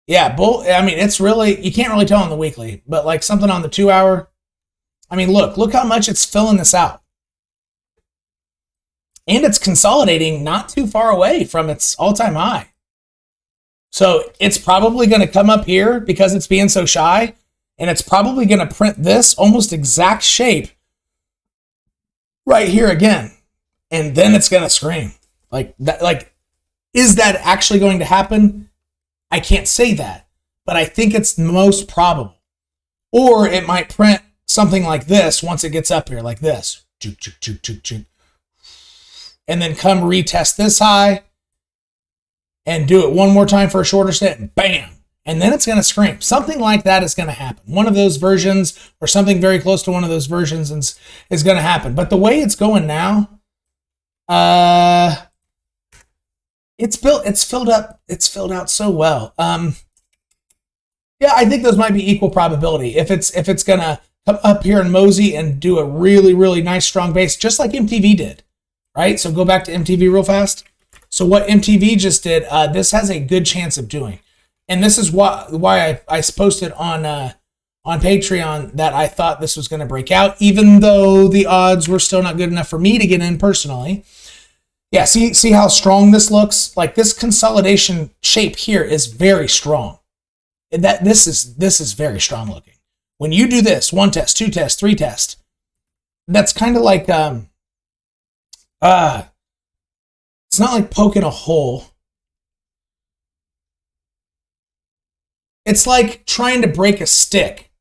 Yeah, Bolt, I mean, it's really, you can't really tell on the weekly, but like something on the 2 hour. I mean, look how much it's filling this out. And it's consolidating not too far away from its all-time high. So it's probably going to come up here because it's being so shy, and it's probably going to print this almost exact shape right here again. And then it's going to scream. Like that, like, is that actually going to happen? I can't say that, but I think it's most probable. Or it might print something like this once it gets up here, like this. And then come retest this high and do it one more time for a shorter stint, and bam. And then it's going to scream. Something like that is going to happen. One of those versions or something very close to one of those versions is going to happen. But the way it's going now, it's filled out so well. Yeah, I think those might be equal probability. If it's gonna come up here and mosey and do a really, really nice strong base, just like MTV did, right? So go back to MTV real fast. So what MTV just did, this has a good chance of doing. And this is why I posted on Patreon that I thought this was gonna break out, even though the odds were still not good enough for me to get in personally. Yeah, see how strong this looks? Like this consolidation shape here is very strong. This is very strong looking. When you do this, 1 test, 2 test, 3 test, that's kind of like it's not like poking a hole. It's like trying to break a stick.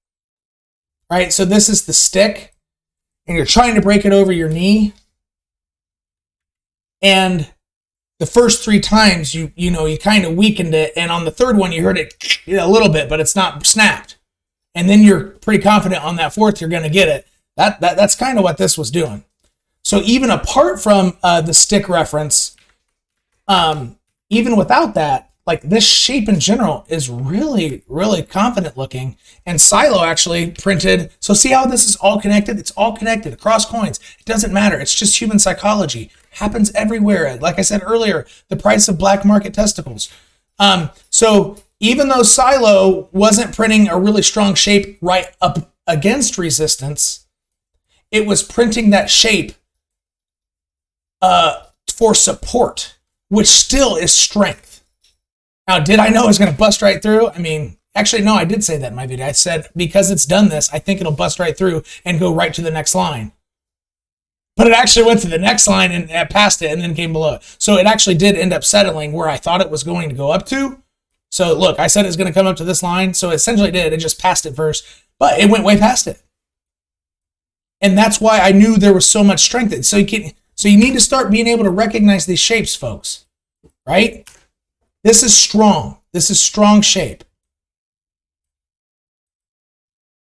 Right? So this is the stick, and you're trying to break it over your knee. And the first 3 times you kind of weakened it, and on the 3rd one you heard it a little bit, but it's not snapped. And then you're pretty confident on that 4th you're going to get it. That's kind of what this was doing. So even apart from the stick reference, even without that, like this shape in general is really, really confident looking. And SYLO actually printed. So see how this is all connected? It's all connected across coins. It doesn't matter. It's just human psychology. Happens everywhere. Like I said earlier, the price of black market testicles. So even though SYLO wasn't printing a really strong shape right up against resistance, it was printing that shape for support, which still is strength. Now, did I know it was going to bust right through? I mean, actually, no, I did say that in my video. I said, because it's done this, I think it'll bust right through and go right to the next line. But it actually went to the next line and passed it and then came below it. So it actually did end up settling where I thought it was going to go up to. So look, I said it's going to come up to this line. So it essentially did. It just passed it first, but it went way past it. And that's why I knew there was so much strength. So you need to start being able to recognize these shapes, folks, right? This is strong. This is strong shape.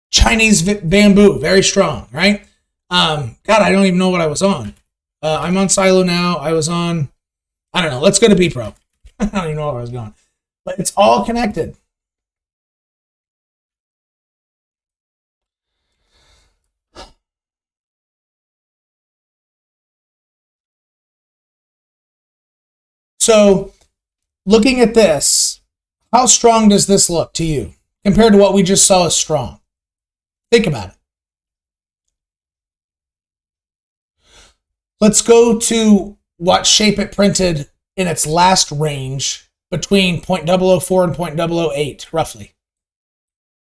Chinese bamboo, very strong, right? God, I don't even know what I was on. I'm on SYLO now. I was on, I don't know. Let's go to BEPRO. I don't even know where I was going. But it's all connected. So looking at this, how strong does this look to you compared to what we just saw as strong? Think about it. Let's go to what shape it printed in its last range between 0.004 and 0.008, roughly.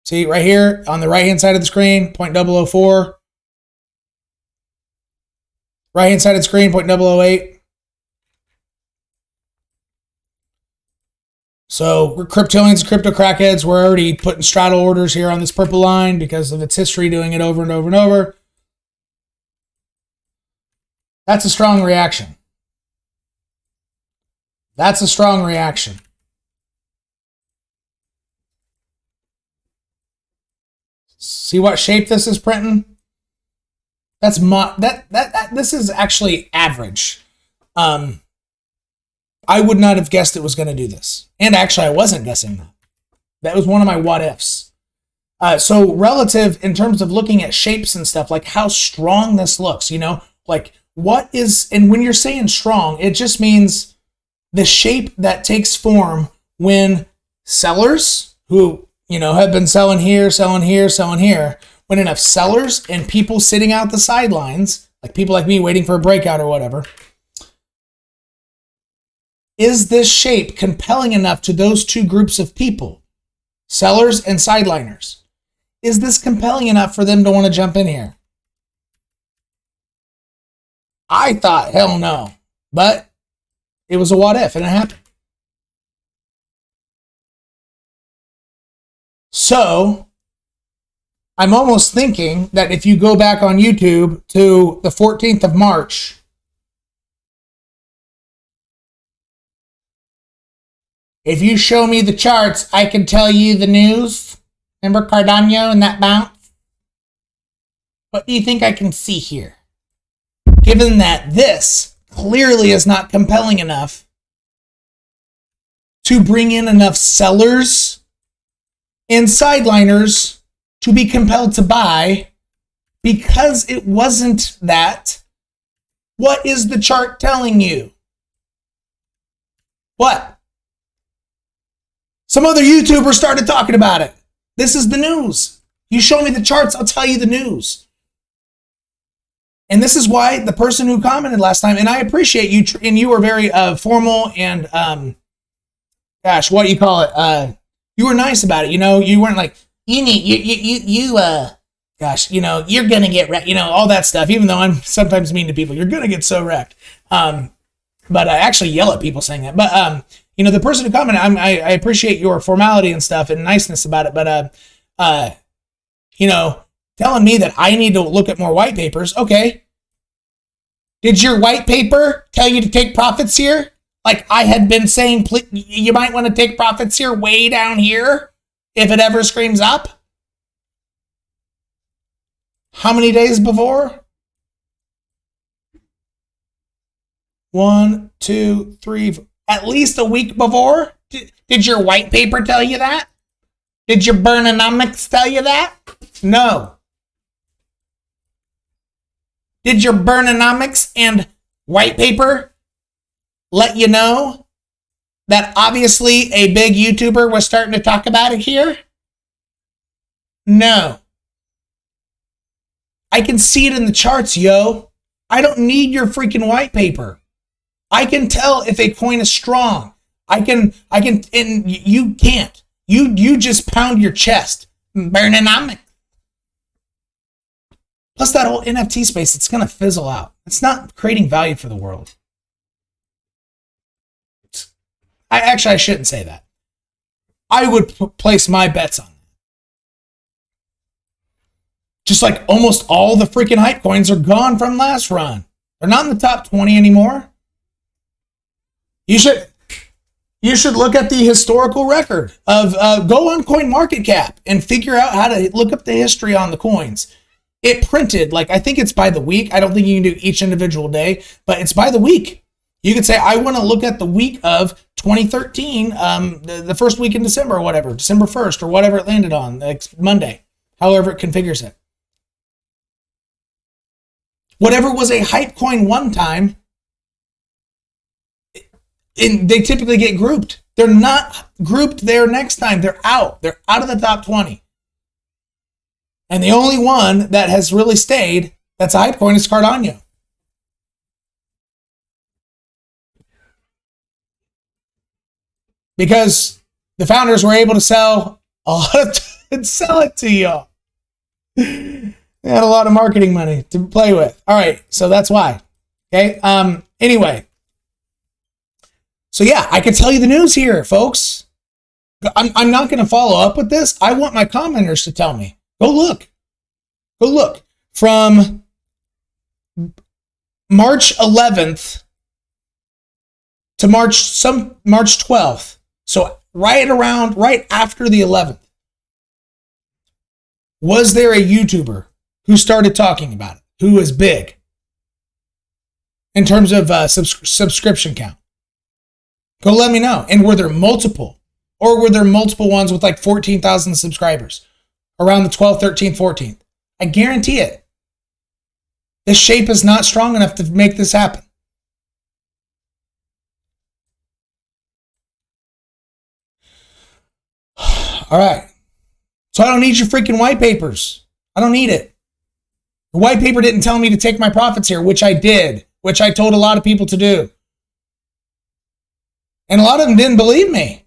See right here on the right-hand side of the screen, 0.004. Right-hand side of the screen, 0.008. So we're cryptillions, crypto crackheads. We're already putting straddle orders here on this purple line because of its history doing it over and over and over. That's a strong reaction. That's a strong reaction. See what shape this is printing? That's this is actually average. I would not have guessed it was going to do this. And actually, I wasn't guessing that. That was one of my what ifs. So relative in terms of looking at shapes and stuff, like how strong this looks, you know, like what is, and when you're saying strong, it just means the shape that takes form when sellers who, you know, have been selling here, selling here, selling here, when enough sellers and people sitting out the sidelines, like people like me waiting for a breakout or whatever, is this shape compelling enough to those two groups of people, sellers and sideliners? Is this compelling enough for them to want to jump in here? I thought, hell no. But it was a what if, and it happened. So I'm almost thinking that if you go back on YouTube to the 14th of March, if you show me the charts, I can tell you the news. Remember Cardano and that bounce? What do you think I can see here? Given that this clearly is not compelling enough to bring in enough sellers and sideliners to be compelled to buy, because it wasn't that, what is the chart telling you? What? Some other YouTuber started talking about it. This is the news. You show me the charts, I'll tell you the news. And this is why the person who commented last time, and I appreciate you, and you were very formal and, gosh, what do you call it? You were nice about it. You know, you weren't like, gosh, you know, you're going to get wrecked, you know, all that stuff, even though I'm sometimes mean to people. You're going to get so wrecked. But I actually yell at people saying that. But, you know, the person who commented, I appreciate your formality and stuff and niceness about it. But, you know, telling me that I need to look at more white papers. Okay. Did your white paper tell you to take profits here? Like I had been saying, you might want to take profits here, way down here, if it ever screams up. How many days before? 1, 2, 3, at least a week before? Did your white paper tell you that? Did your Burnonomics tell you that? No. Did your Burnonomics and white paper let you know that obviously a big YouTuber was starting to talk about it here? No. I can see it in the charts, yo. I don't need your freaking white paper. I can tell if a coin is strong. I can, and you can't. You just pound your chest. Burnonomics. Plus that whole NFT space, it's going to fizzle out. It's not creating value for the world. I shouldn't say that. I would place my bets on that. Just like almost all the freaking hype coins are gone from last run. They're not in the top 20 anymore. You should look at the historical record of go on CoinMarketCap and figure out how to look up the history on the coins. It printed, like, I think it's by the week. I don't think you can do each individual day, but it's by the week. You could say, I want to look at the week of 2013, the first week in December or whatever, December 1st or whatever it landed on, like Monday, however it configures it. Whatever was a hype coin one time, they typically get grouped. They're not grouped there next time. They're out. They're out of the top 20. And the only one that has really stayed that's a hype coin is Cardano. Because the founders were able to sell a lot and sell it to y'all. They had a lot of marketing money to play with. All right, so that's why. Okay. Anyway. So yeah, I can tell you the news here, folks. I'm not going to follow up with this. I want my commenters to tell me. Go look. Go look. From March 11th to March 12th. So right after the 11th. Was there a YouTuber who started talking about it, who was big in terms of subscription count? Go let me know. And were there multiple? Or were there multiple ones with like 14,000 subscribers around the 12th, 13th, 14th? I guarantee it. This shape is not strong enough to make this happen. All right. So I don't need your freaking white papers. I don't need it. The white paper didn't tell me to take my profits here, which I did, which I told a lot of people to do. And a lot of them didn't believe me.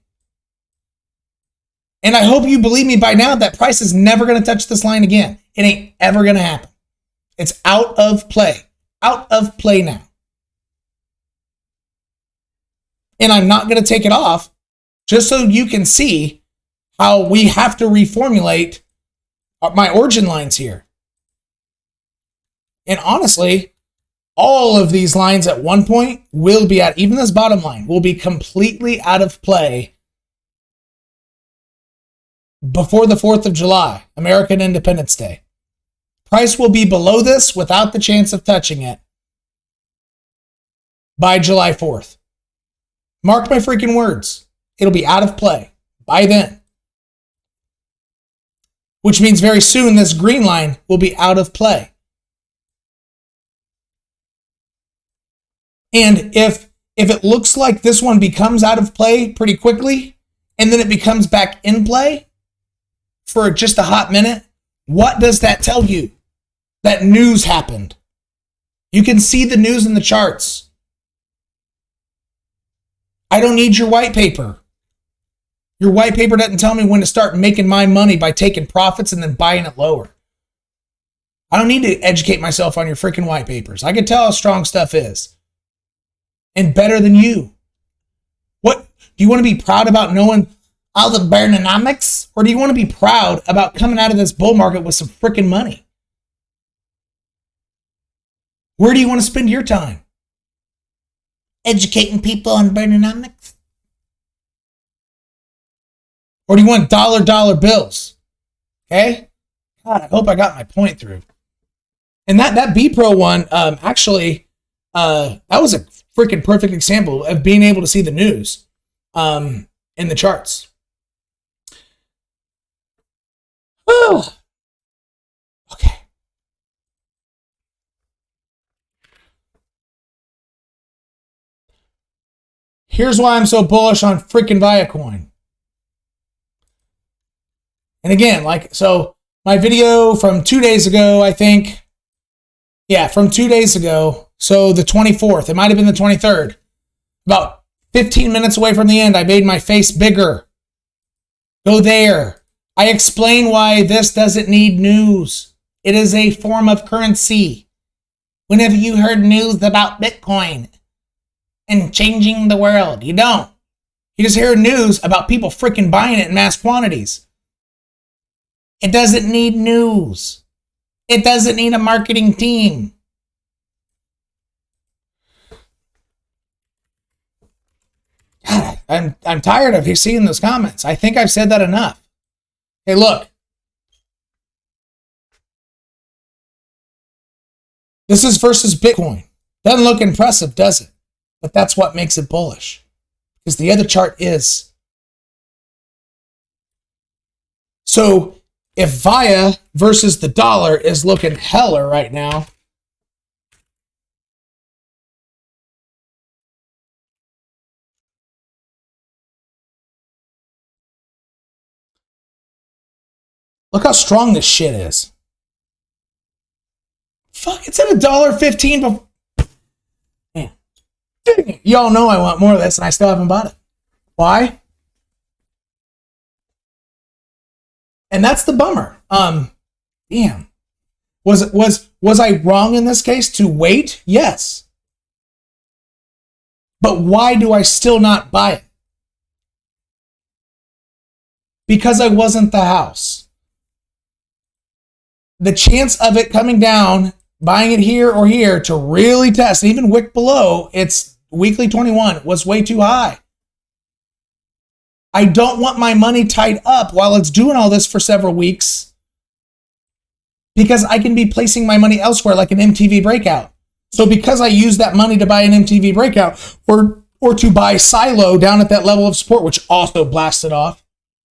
And I hope you believe me by now that price is never going to touch this line again. It ain't ever going to happen. It's out of play. Out of play now. And I'm not going to take it off just so you can see how we have to reformulate my origin lines here. And honestly, all of these lines at one point will be at, even this bottom line, will be completely out of play before the 4th of July, American Independence Day. Price will be below this without the chance of touching it by July 4th. Mark my freaking words. It'll be out of play by then. Which means very soon this green line will be out of play. And if it looks like this one becomes out of play pretty quickly, and then it becomes back in play for just a hot minute, what does that tell you? That news happened. You can see the news in the charts. I don't need your white paper. Your white paper doesn't tell me when to start making my money by taking profits and then buying it lower. I don't need to educate myself on your freaking white papers. I can tell how strong stuff is. And better than you. What? Do you want to be proud about knowing all the burnonomics? Or do you want to be proud about coming out of this bull market with some freaking money? Where do you want to spend your time? Educating people on burnonomics? Or do you want dollar bills? Okay? God, I hope I got my point through. And that BEPRO one, actually, that was a freaking perfect example of being able to see the news in the charts. Oh. Okay. Here's why I'm so bullish on freaking VIACOIN. And again, so my video from 2 days ago, I think. Yeah, from 2 days ago. So the 24th, it might have been the 23rd. About 15 minutes away from the end, I made my face bigger. Go there. I explain why this doesn't need news. It is a form of currency. Whenever you heard news about Bitcoin and changing the world, you don't. You just hear news about people freaking buying it in mass quantities. It doesn't need news. It doesn't need a marketing team. God, I'm tired of seeing those comments. I think I've said that enough. Hey, look. This is versus Bitcoin. Doesn't look impressive, does it? But that's what makes it bullish. Because the other chart is. So if VIA versus the dollar is looking hella right now, look how strong this shit is. Fuck, it's at $1.15. Man, y'all know I want more of this and I still haven't bought it. Why? And that's the bummer. Damn. Was I wrong in this case to wait? Yes. But why do I still not buy it? Because I wasn't the house. The chance of it coming down, buying it here or here to really test, even wick below its weekly 21 was way too high. I don't want my money tied up while it's doing all this for several weeks because I can be placing my money elsewhere like an MTV breakout. So because I use that money to buy an MTV breakout, or to buy SYLO down at that level of support, which also blasted off,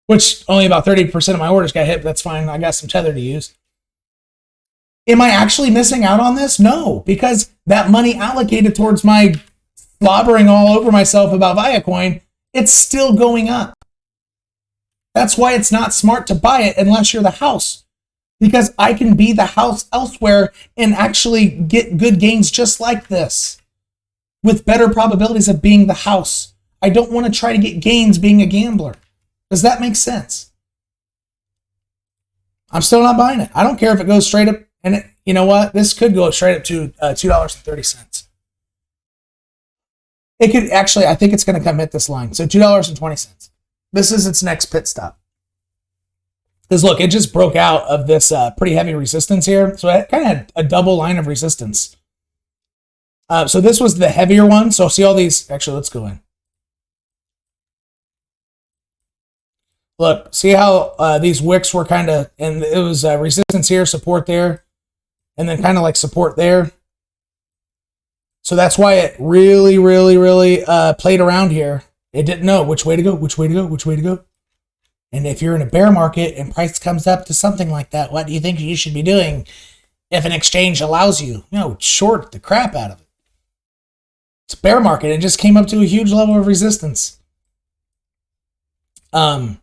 which only about 30% of my orders got hit, but that's fine. I got some tether to use. Am I actually missing out on this? No, because that money allocated towards my slobbering all over myself about VIACOIN, it's still going up. That's why it's not smart to buy it unless you're the house, because I can be the house elsewhere and actually get good gains just like this with better probabilities of being the house. I don't want to try to get gains being a gambler. Does that make sense? I'm still not buying it. I don't care if it goes straight up. And you know what? This could go straight up to $2.30. It could actually, I think it's going to come hit this line. So $2.20. This is its next pit stop. Because look, it just broke out of this pretty heavy resistance here. So it kind of had a double line of resistance. So this was the heavier one. So see all these. Actually, let's go in. Look, see how these wicks were kind of, and it was resistance here, support there, and then kind of like support there. So that's why it really, really, really played around here. It didn't know which way to go, which way to go, which way to go. And if you're in a bear market and price comes up to something like that, what do you think you should be doing if an exchange allows you? You know, short the crap out of it. It's a bear market. It just came up to a huge level of resistance. But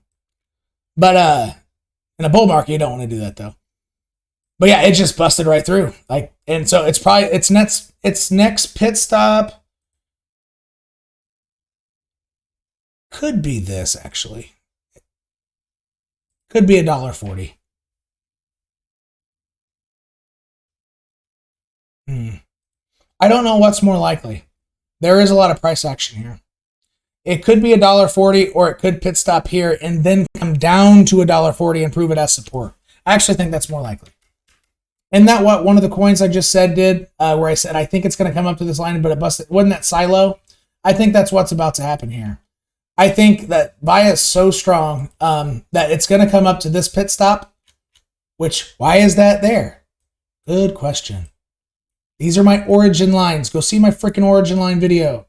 in a bull market, you don't want to do that though. But yeah, it just busted right through. Like, and so it's probably its next pit stop could be this actually. Could be $1.40. I don't know what's more likely. There is a lot of price action here. It could be $1.40, or it could pit stop here and then come down to $1.40 and prove it as support. I actually think that's more likely. Isn't that what one of the coins I just said did? Where I said I think it's going to come up to this line, but it busted. Wasn't that SYLO? I think that's what's about to happen here. I think that VIA is so strong that it's going to come up to this pit stop. Which, why is that there? Good question. These are my origin lines. Go see my freaking origin line video.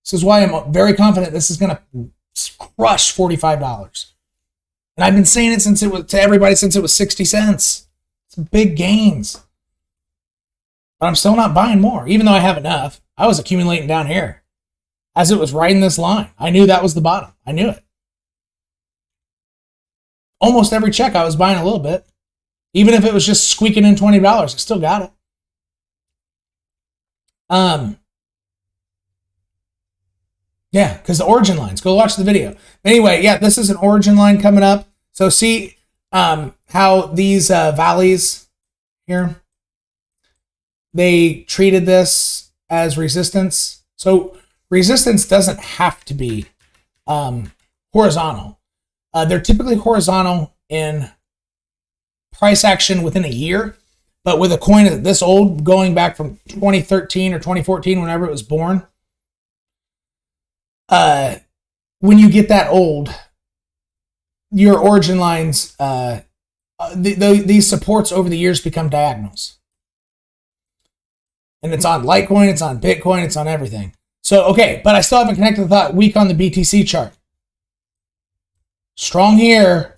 This is why I'm very confident this is going to crush $45. And I've been saying it since it was to everybody since it was 60 cents. It's big gains. But I'm still not buying more, even though I have enough. I was accumulating down here as it was riding this line. I knew that was the bottom. I knew it. Almost every check I was buying a little bit. Even if it was just squeaking in $20, I still got it. Yeah, because the origin lines. Go watch the video. Anyway, yeah, this is an origin line coming up. So see how these valleys here, they treated this as resistance. So resistance doesn't have to be horizontal. They're typically horizontal in price action within a year. But with a coin this old, going back from 2013 or 2014, whenever it was born, when you get that old, your origin lines, these supports over the years become diagonals. And it's on Litecoin, it's on Bitcoin, it's on everything. So, okay, but I still haven't connected the thought. Weak on the BTC chart. Strong here.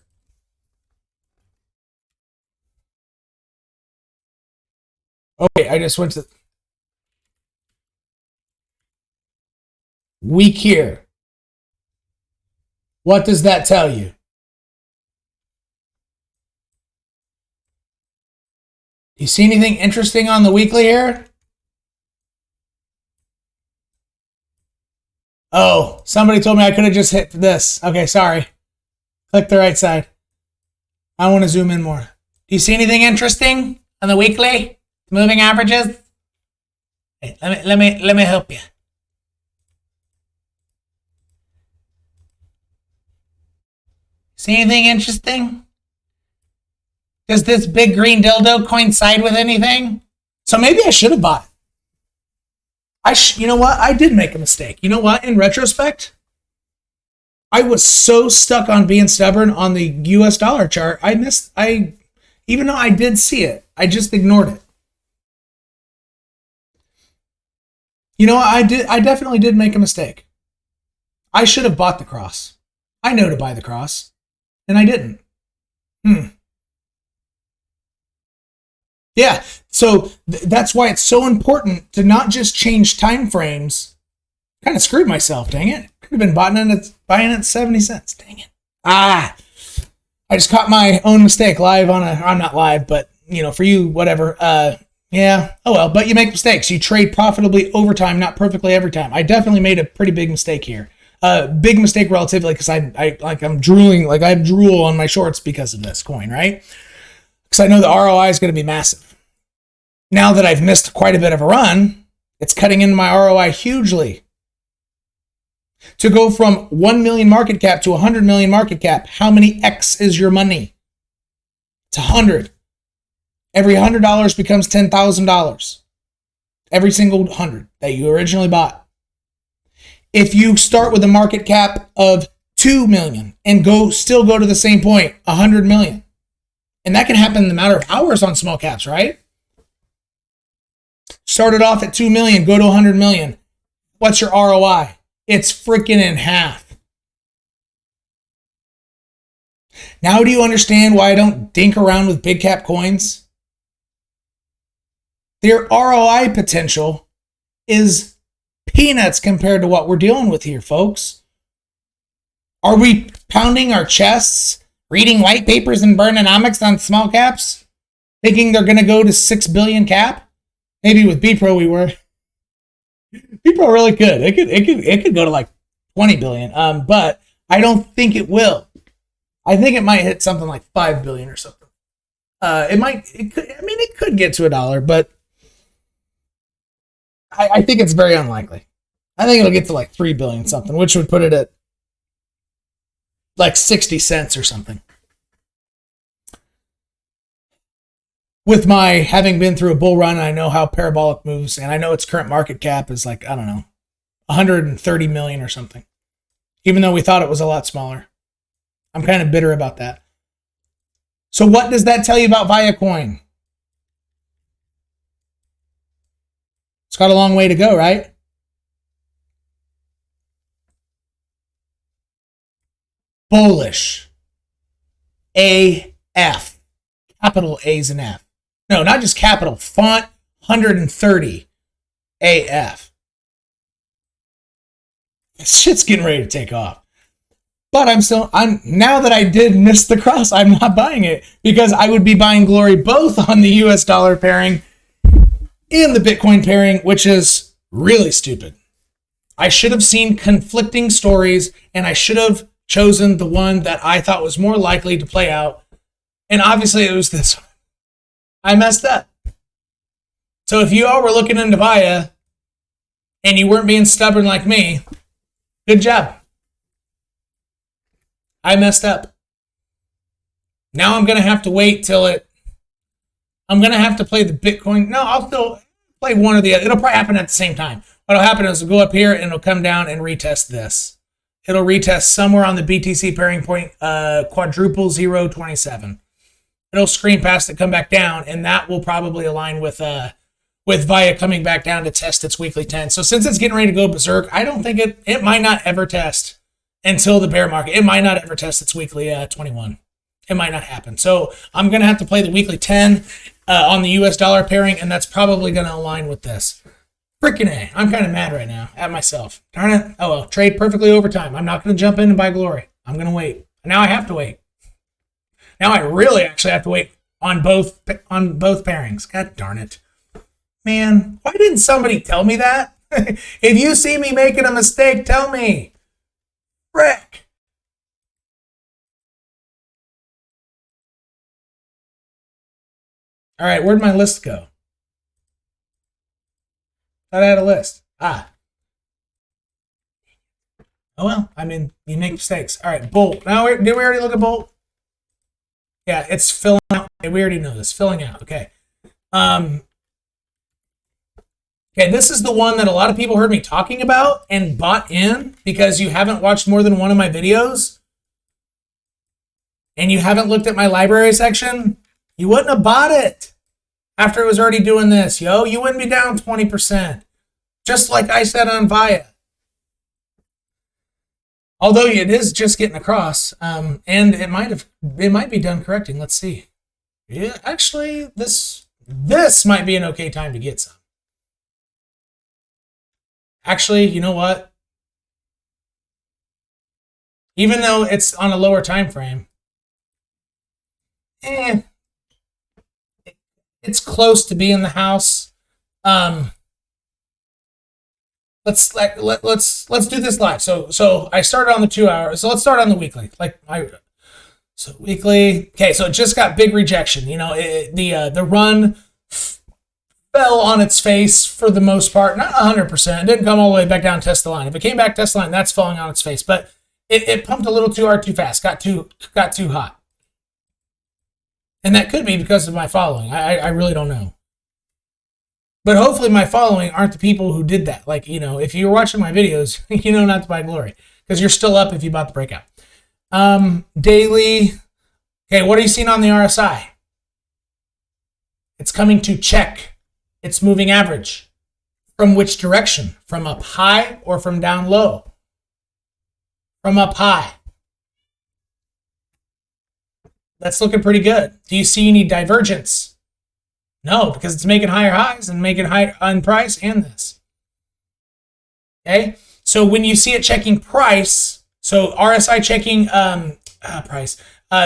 Okay, I just went to weak here. What does that tell you? You see anything interesting on the weekly here? Oh, somebody told me I could have just hit this. Okay, sorry. Click the right side. I want to zoom in more. Do you see anything interesting on the weekly? Moving averages? Hey, let me help you. See anything interesting? Does this big green dildo coincide with anything? So maybe I should have bought it. You know what? I did make a mistake. You know what? In retrospect, I was so stuck on being stubborn on the US dollar chart. Even though I did see it, I just ignored it. You know, I definitely did make a mistake. I should have bought the cross. I know to buy the cross, and I didn't. Yeah, so that's why it's so important to not just change time frames. Kind of screwed myself, dang it. Could have been buying it 70 cents, dang it. I just caught my own mistake live on I'm not live, but you know, for you, whatever. Yeah, oh well, but you make mistakes. You trade profitably over time, not perfectly every time. I definitely made a pretty big mistake here. Big mistake relatively, because I'm drooling, like I have drool on my shorts because of this coin, right? Because I know the ROI is going to be massive. Now that I've missed quite a bit of a run, it's cutting into my ROI hugely. To go from 1 million market cap to 100 million market cap, how many X is your money? It's 100. Every $100 becomes $10,000. Every single 100 that you originally bought. If you start with a market cap of 2 million and still go to the same point, 100 million. And that can happen in a matter of hours on small caps, right? Started off at 2 million, go to 100 million. What's your ROI? It's freaking in half. Now do you understand why I don't dink around with big cap coins? Their ROI potential is peanuts compared to what we're dealing with here, folks. Are we pounding our chests, reading white papers and burnonomics on small caps, thinking they're going to go to 6 billion cap? Maybe with BEPRO we were. BEPRO really could. It could go to like 20 billion. But I don't think it will. I think it might hit something like 5 billion or something. It could get to $1, but I think it's very unlikely. I think it'll get to like 3 billion something, which would put it at like 60 cents or something. With my having been through a bull run, I know how parabolic moves, and I know its current market cap is like, I don't know, 130 million or something. Even though we thought it was a lot smaller. I'm kind of bitter about that. So what does that tell you about VIACOIN? It's got a long way to go, right? Bullish. AF. Capital A's and F. No, not just capital. Font 130. AF. This shit's getting ready to take off. But now that I did miss the cross, I'm not buying it because I would be buying glory both on the US dollar pairing and the Bitcoin pairing, which is really stupid. I should have seen conflicting stories and I should have chosen the one that I thought was more likely to play out. And obviously it was this one. I messed up. So if you all were looking into VIA and you weren't being stubborn like me, good job. I messed up. Now I'm going to have to wait till I'm going to have to play the Bitcoin. No, I'll still play one or the other. It'll probably happen at the same time. What'll happen is it'll go up here and it'll come down and retest this. It'll retest somewhere on the BTC pairing point, _027. It'll screen past it, come back down, and that will probably align with VIA coming back down to test its weekly 10. So since it's getting ready to go berserk, I don't think it might not ever test until the bear market. It might not ever test its weekly 21. It might not happen. So I'm going to have to play the weekly 10 on the US dollar pairing, and that's probably going to align with this. Freaking A. I'm kind of mad right now at myself. Darn it. Oh well, trade perfectly over time. I'm not going to jump in and buy glory. I'm going to wait. Now I have to wait. Now I really actually have to wait on both pairings. God darn it. Man, why didn't somebody tell me that? If you see me making a mistake, tell me. Frick. All right, where'd my list go? Thought I had a list. Oh well, I mean, you make mistakes. All right, Bolt. Now, did we already look at Bolt? Yeah, it's filling out. We already know this. Filling out. Okay. Okay, this is the one that a lot of people heard me talking about and bought in because you haven't watched more than one of my videos and you haven't looked at my library section. You wouldn't have bought it after it was already doing this, yo. You wouldn't be down 20%. Just like I said on VIA. Although it is just getting across, and it might be done correcting. Let's see. Yeah, actually, this might be an okay time to get some. Actually, you know what? Even though it's on a lower time frame, it's close to being the house. Let's do this live. So I started on the 2 hour. So let's start on the weekly. So weekly. Okay, so it just got big rejection. You know, the run fell on its face for the most part. Not 100%. It didn't come all the way back down, test the line. If it came back, test the line, that's falling on its face. But it pumped a little too hard, too fast. Got too hot. And that could be because of my following. I really don't know. But hopefully my following aren't the people who did that. Like, you know, if you're watching my videos, you know not to buy glory. Because you're still up if you bought the breakout. Daily. Okay, what are you seeing on the RSI? It's coming to check its moving average. From which direction? From up high or from down low? From up high. That's looking pretty good. Do you see any divergence? No, because it's making higher highs and making higher on price and this. Okay, so when you see it checking price, so RSI checking price,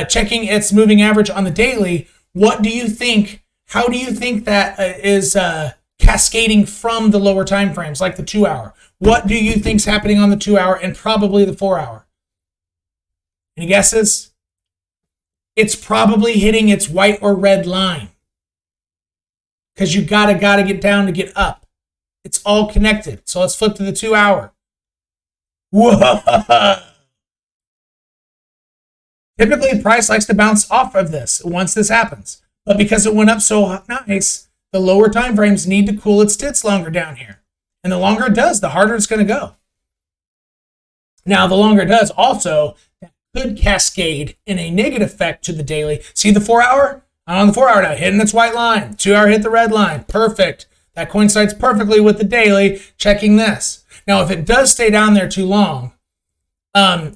checking its moving average on the daily, what do you think? How do you think that is cascading from the lower time frames, like the 2 hour? What do you think's happening on the 2 hour and probably the 4 hour? Any guesses? It's probably hitting its white or red line. Because you gotta get down to get up. It's all connected. So let's flip to the 2 hour. Whoa! Typically, price likes to bounce off of this once this happens. But because it went up so nice, the lower time frames need to cool its tits longer down here. And the longer it does, the harder it's going to go. Now, the longer it does, also, that could cascade in a negative effect to the daily. See the 4 hour? On the 4 hour now, hitting its white line. 2 hour hit the red line. Perfect. That coincides perfectly with the daily. Checking this. Now, if it does stay down there too long,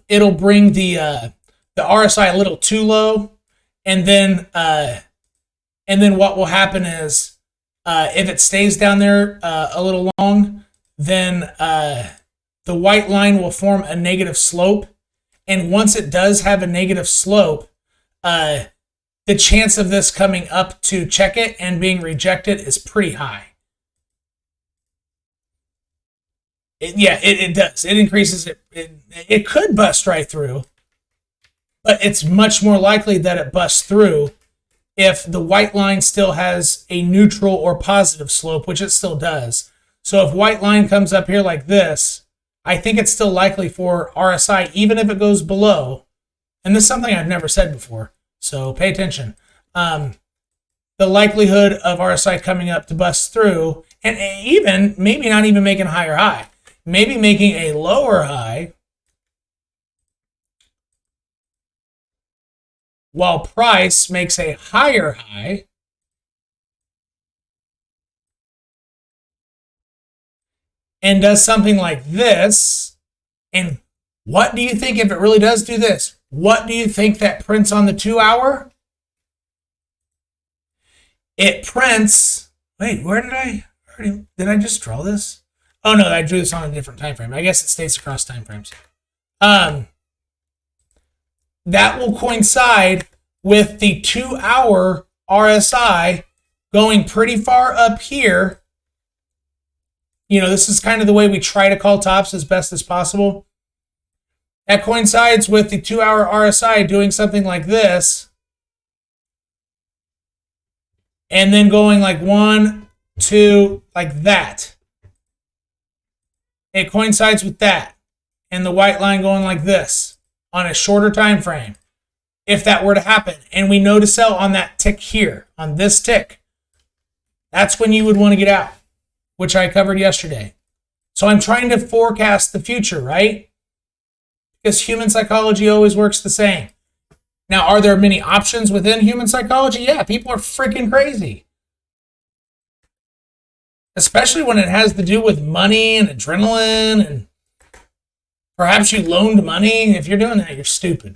it'll bring the RSI a little too low, and then what will happen is if it stays down there a little long, then the white line will form a negative slope, and once it does have a negative slope, the chance of this coming up to check it and being rejected is pretty high. It does. It increases it. It could bust right through, but it's much more likely that it busts through if the white line still has a neutral or positive slope, which it still does. So if white line comes up here like this, I think it's still likely for RSI, even if it goes below, and this is something I've never said before, so pay attention. The likelihood of RSI coming up to bust through, and even maybe not even making a higher high, maybe making a lower high, while price makes a higher high, and does something like this. And what do you think if it really does do this? What do you think that prints on the 2 hour? It prints, wait, where did I just draw this? Oh no, I drew this on a different time frame. I guess it stays across time frames. That will coincide with the 2 hour RSI going pretty far up here. You know, this is kind of the way we try to call tops as best as possible. That coincides with the 2 hour RSI doing something like this. And then going like 1, 2, like that. It coincides with that. And the white line going like this on a shorter time frame. If that were to happen, and we know to sell on that tick here, on this tick, that's when you would want to get out, which I covered yesterday. So I'm trying to forecast the future, right? Because human psychology always works the same. Now, are there many options within human psychology? Yeah, people are freaking crazy. Especially when it has to do with money and adrenaline and Perhaps you loaned money. If you're doing that, you're stupid.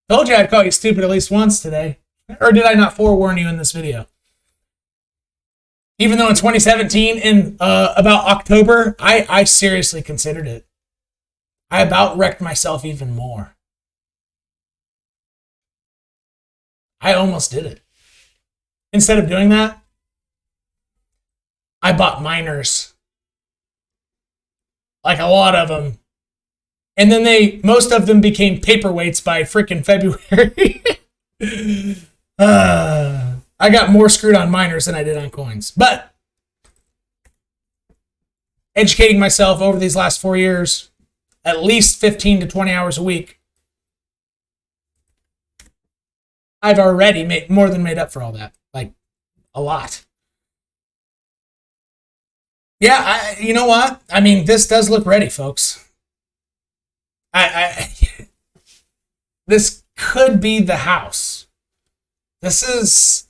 Told you I'd call you stupid at least once today. Or did I not forewarn you in this video? Even though in 2017, in about October, I seriously considered it. I about wrecked myself even more. I almost did it. Instead of doing that, I bought miners. Like a lot of them. And then most of them became paperweights by freaking February. I got more screwed on miners than I did on coins. But educating myself over these last 4 years, at least 15 to 20 hours a week, I've already more than made up for all that. Like, a lot. Yeah, you know what? I mean, this does look ready, folks. This could be the house. This is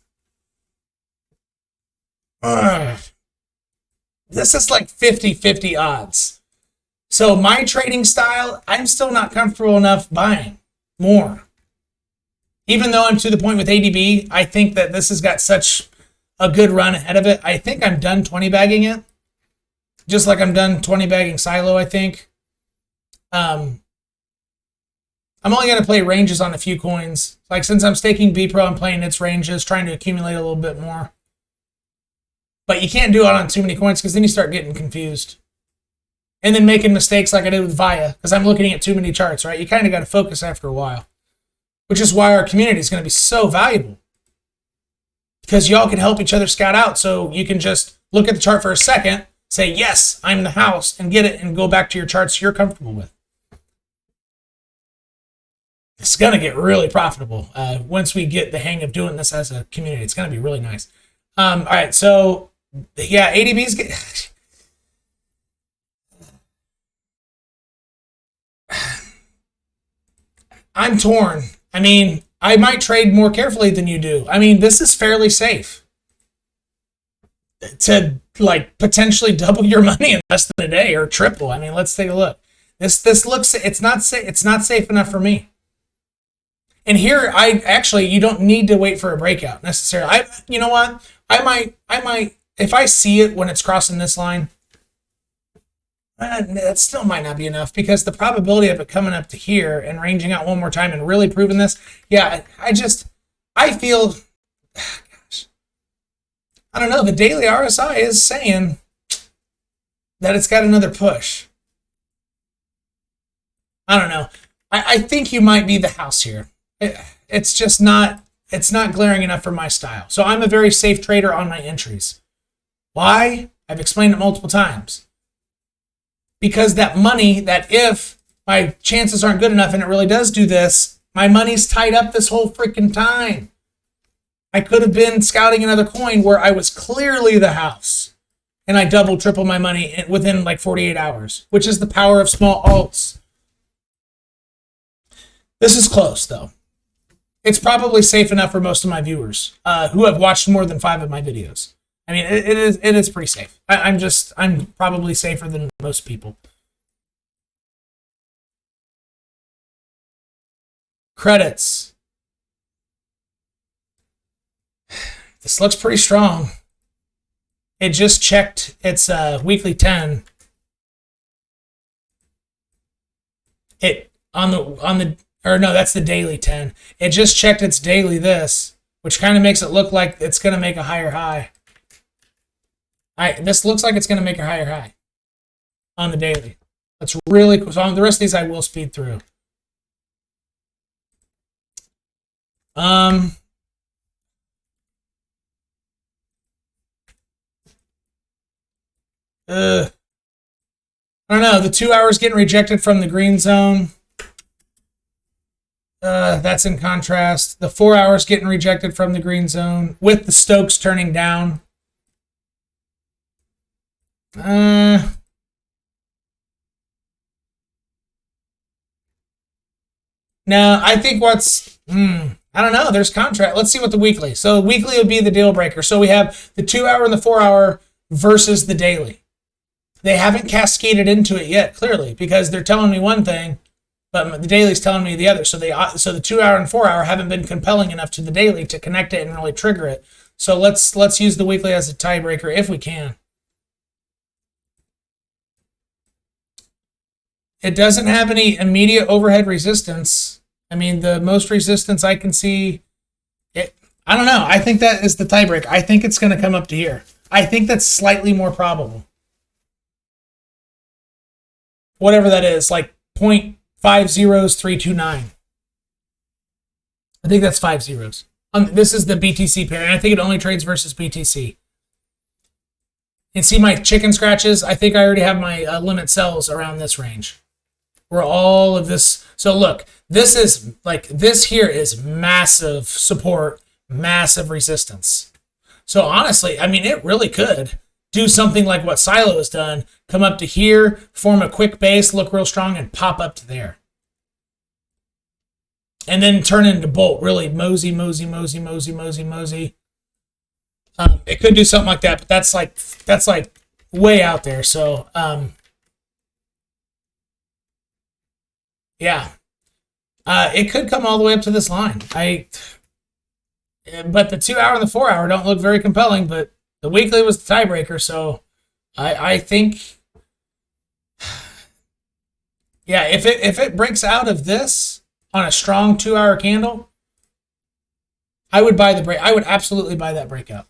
like 50-50 odds. So my trading style, I'm still not comfortable enough buying more. Even though I'm to the point with ADB, I think that this has got such a good run ahead of it. I think I'm done 20 bagging it. Just like I'm done 20 bagging SYLO, I think. I'm only going to play ranges on a few coins. Like, since I'm staking BEPRO, I'm playing its ranges, trying to accumulate a little bit more. But you can't do it on too many coins because then you start getting confused. And then making mistakes like I did with VIA because I'm looking at too many charts, right? You kind of got to focus after a while. Which is why our community is going to be so valuable. Because y'all can help each other scout out. So you can just look at the chart for a second, say, yes, I'm the house, and get it, and go back to your charts you're comfortable with. It's going to get really profitable once we get the hang of doing this as a community. It's going to be really nice. All right, so, yeah, ADB's getting... I'm torn. I mean, I might trade more carefully than you do. I mean, this is fairly safe. To, like, potentially double your money in less than a day or triple. I mean, let's take a look. This looks... It's not safe enough for me. And here, you don't need to wait for a breakout necessarily. You know what? I might, if I see it when it's crossing this line, that still might not be enough because the probability of it coming up to here and ranging out one more time and really proving this, yeah, I feel, gosh, I don't know. The daily RSI is saying that it's got another push. I don't know. I think you might be the house here. It's just not, it's not glaring enough for my style. So I'm a very safe trader on my entries. Why? I've explained it multiple times. Because that money, that if my chances aren't good enough and it really does do this, my money's tied up this whole freaking time. I could have been scouting another coin where I was clearly the house. And I double, triple my money within like 48 hours, which is the power of small alts. This is close, though. It's probably safe enough for most of my viewers who have watched more than 5 of my videos. I mean, it is pretty safe. I'm probably safer than most people. Credits. This looks pretty strong. It just checked its weekly 10. Or no, that's the daily 10. It just checked its daily this, which kind of makes it look like it's going to make a higher high. This looks like it's going to make a higher high on the daily. That's really cool. So on the rest of these, I will speed through. I don't know. The 2 hours getting rejected from the green zone. That's in contrast. The 4 hours getting rejected from the green zone with the Stokes turning down. No, I think what's... I don't know. There's contrast. Let's see what the weekly. So the weekly would be the deal breaker. So we have the 2 hour and the 4 hour versus the daily. they haven't cascaded into it yet, clearly, because they're telling me one thing, but the daily's telling me the other. So the 2 hour and 4 hour haven't been compelling enough to the daily to connect it and really trigger it. So let's use the weekly as a tiebreaker if we can. It doesn't have any immediate overhead resistance. I mean, the most resistance I can see, I don't know. I think that is the tiebreaker. I think it's going to come up to here. I think that's slightly more probable. Whatever that is, like 0.50329. I think that's 5 zeros. This is the BTC pair, and I think it only trades versus BTC. And see my chicken scratches? I think I already have my limit sells around this range. Where all of this, so look, this is like, this here is massive support, massive resistance. So honestly, I mean, it really could do something like what SYLO has done, come up to here, form a quick base, look real strong, and pop up to there. And then turn into Bolt, really mosey. It could do something like that, but that's like way out there. So, yeah, it could come all the way up to this line. But the 2 hour and the 4 hour don't look very compelling, but the weekly was the tiebreaker. So I think, yeah, if it breaks out of this on a strong 2 hour candle, I would buy the break. I would absolutely buy that breakout.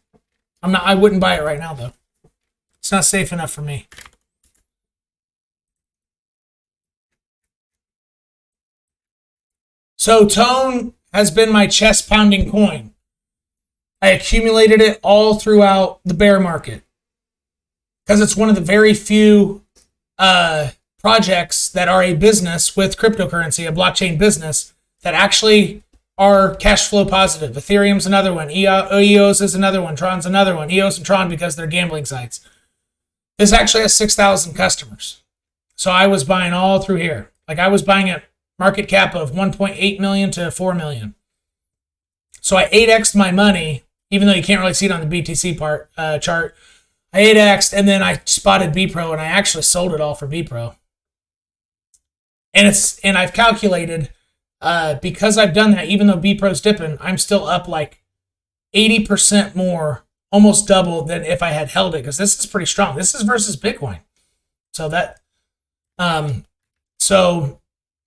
I wouldn't buy it right now though. It's not safe enough for me. So tone has been my chest pounding coin. I accumulated it all throughout the bear market because it's one of the very few projects that are a business with cryptocurrency, a blockchain business, that actually are cash flow positive. Ethereum's another one. EOS is another one. Tron's another one. EOS and Tron because they're gambling sites. This actually has 6,000 customers. So I was buying all through here. Like I was buying at market cap of 1.8 million to 4 million. So I 8x'd my money, even though you can't really see it on the BTC chart. I 8x'd, and then I spotted BEPRO, and I actually sold it all for BEPRO. And I've calculated, because I've done that, even though BEPRO's dipping, I'm still up like 80% more, almost double than if I had held it, because this is pretty strong. This is versus Bitcoin. So that, so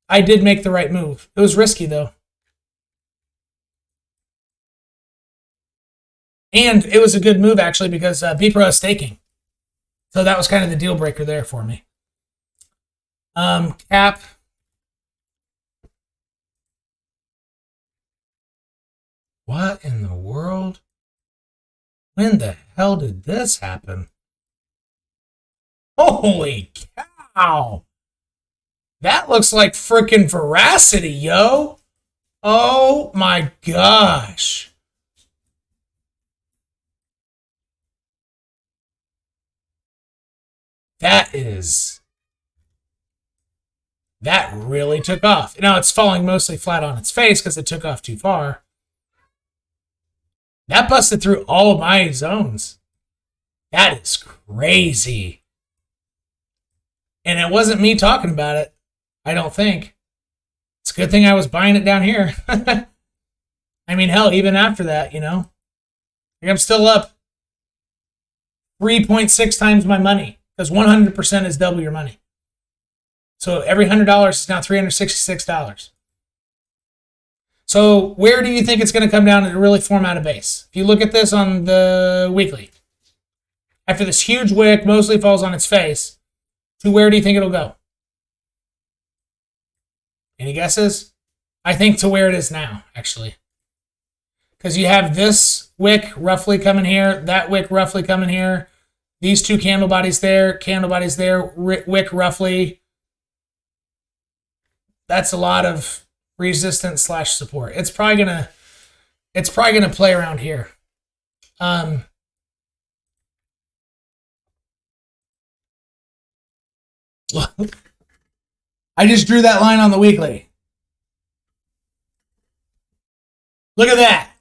I did make the right move. It was risky though. And it was a good move actually because BEPRO is staking. So that was kind of the deal breaker there for me. Cap. What in the world? When the hell did this happen? Holy cow! That looks like freaking Veracity, yo! Oh my gosh! That really took off. Now it's falling mostly flat on its face because it took off too far. That busted through all of my zones. That is crazy. And it wasn't me talking about it, I don't think. It's a good thing I was buying it down here. I mean, hell, even after that, you know. I'm still up 3.6 times my money. Because 100% is double your money. So every $100 is now $366. So where do you think it's going to come down and really form out a base? If you look at this on the weekly, after this huge wick mostly falls on its face, to where do you think it'll go? Any guesses? I think to where it is now, actually. Because you have this wick roughly coming here, that wick roughly coming here, these two candle bodies there, wick roughly. That's a lot of resistance slash support. It's probably gonna play around here. I just drew that line on the weekly. Look at that.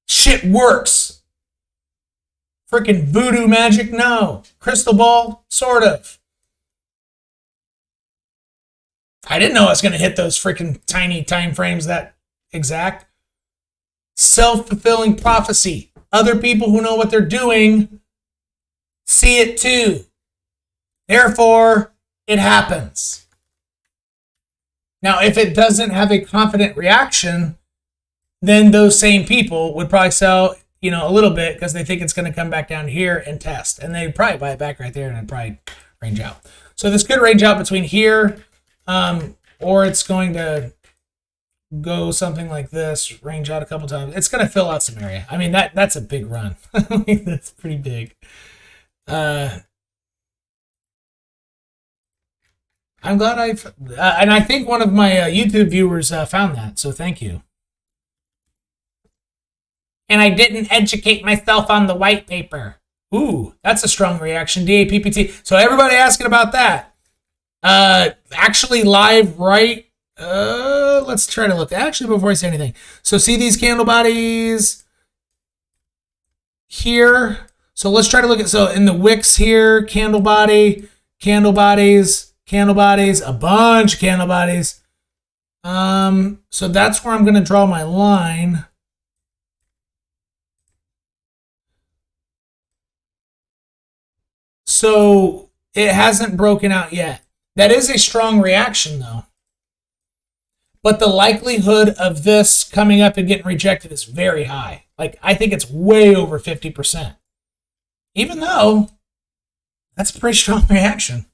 Shit works. Freaking voodoo magic? No. Crystal ball? Sort of. I didn't know I was going to hit those freaking tiny time frames that exact. Self-fulfilling prophecy. Other people who know what they're doing see it too. Therefore, it happens. Now, if it doesn't have a confident reaction, then those same people would probably sell, you know, a little bit because they think it's going to come back down here and test. And they'd probably buy it back right there and it'd probably range out. So this could range out between here, or it's going to go something like this, range out a couple times. It's going to fill out some area. I mean, that's a big run. That's pretty big. I'm glad and I think one of my YouTube viewers found that, so thank you. And I didn't educate myself on the white paper. Ooh, that's a strong reaction. DAPPT. So everybody asking about that. Actually live right. Let's try to look. Actually, before I say anything. So see these candle bodies here. So let's try to look at, so in the wicks here, candle body, candle bodies, candle bodies, a bunch of candle bodies. So that's where I'm going to draw my line. So it hasn't broken out yet. That is a strong reaction though. But the likelihood of this coming up and getting rejected is very high. Like, I think it's way over 50%. Even though that's a pretty strong reaction.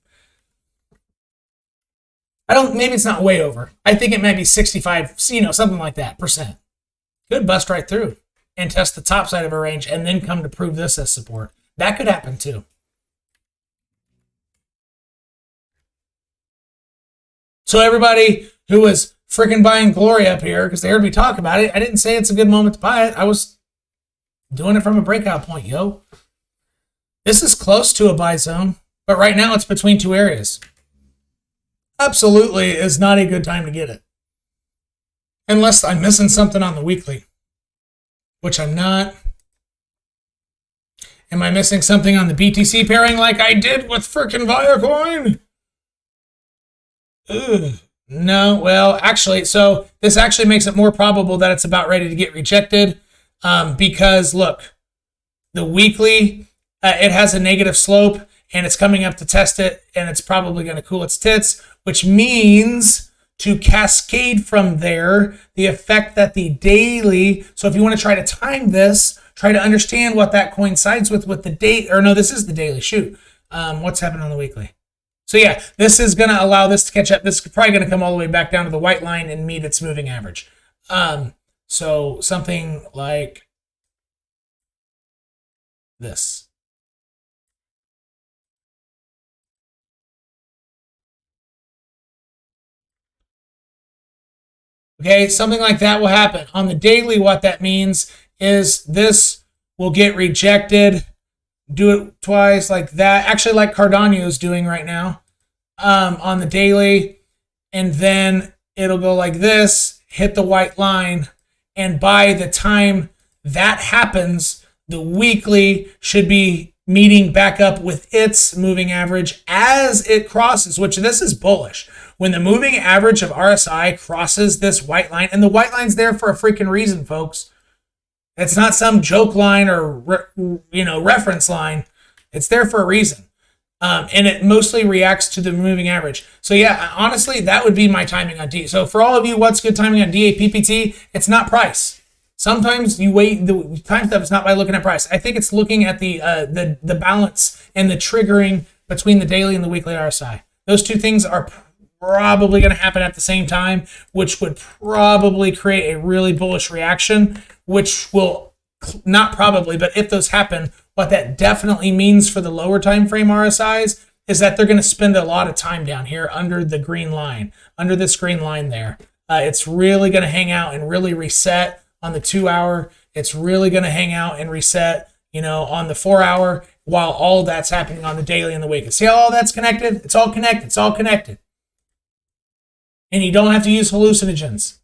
Maybe it's not way over. I think it might be 65, you know, something like that, percent. Could bust right through and test the top side of a range and then come to prove this as support. That could happen too. So everybody who was freaking buying glory up here because they heard me talk about it, I didn't say it's a good moment to buy it. I was doing it from a breakout point, yo. This is close to a buy zone, but right now it's between two areas. Absolutely is not a good time to get it. Unless I'm missing something on the weekly, which I'm not. Am I missing something on the BTC pairing like I did with freaking VIACOIN? Ugh. No, well, actually, so this actually makes it more probable that it's about ready to get rejected because, look, the weekly, it has a negative slope, and it's coming up to test it, and it's probably going to cool its tits, which means to cascade from there, the effect that the daily, so if you want to try to time this, try to understand what that coincides with the date, or no, this is the daily, shoot. What's happening on the weekly? So yeah, this is going to allow this to catch up. This is probably going to come all the way back down to the white line and meet its moving average. So something like this. Okay, something like that will happen. On the daily, what that means is this will get rejected. Do it twice like that. Actually, like Cardano is doing right now on the daily. And then it'll go like this, hit the white line. And by the time that happens, the weekly should be meeting back up with its moving average as it crosses, which this is bullish. When the moving average of RSI crosses this white line, and the white line's there for a freaking reason, folks. It's not some joke line or reference line. It's there for a reason. And it mostly reacts to the moving average. So yeah, honestly, that would be my timing on D. So for all of you, what's good timing on DAPPT? It's not price. Sometimes you wait, the time stuff is not by looking at price. I think it's looking at the balance and the triggering between the daily and the weekly RSI. Those two things are probably going to happen at the same time, which would probably create a really bullish reaction, which will not probably, but if those happen, what that definitely means for the lower time frame RSIs is that they're going to spend a lot of time down here under the green line, under this green line there. It's really going to hang out and really reset on the 2 hour. It's really going to hang out and reset, on the 4 hour, while all of that's happening on the daily and the weekly. See how all that's connected? It's all connected. It's all connected. And you don't have to use hallucinogens.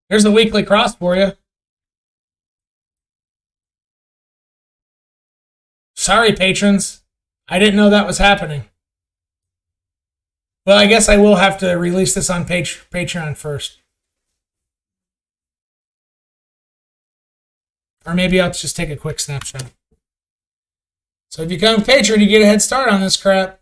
There's the weekly cross for you. Sorry, patrons. I didn't know that was happening. Well, I guess I will have to release this on Patreon first. Or maybe I'll just take a quick snapshot. So if you become a patron, you get a head start on this crap.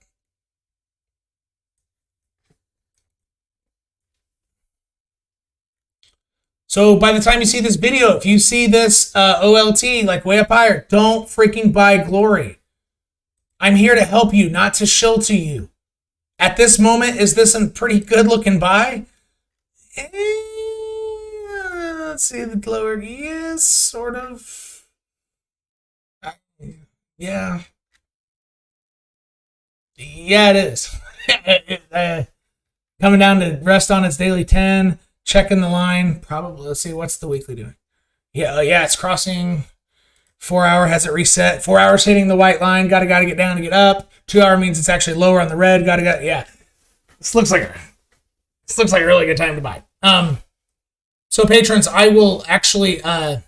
So by the time you see this video, if you see this OLT like way up higher, don't freaking buy glory. I'm here to help you, not to shill to you. At this moment, is this a pretty good looking buy? Let's see the lower. Yes, sort of. Yeah. Yeah, it is. Coming down to rest on its daily 10. Checking the line, probably. Let's see, what's the weekly doing? Yeah, it's crossing 4 hour. Has it reset? 4 hours hitting the white line. Gotta get down to get up. 2 hour means it's actually lower on the red. Yeah. This looks like a really good time to buy. So patrons, I will actually I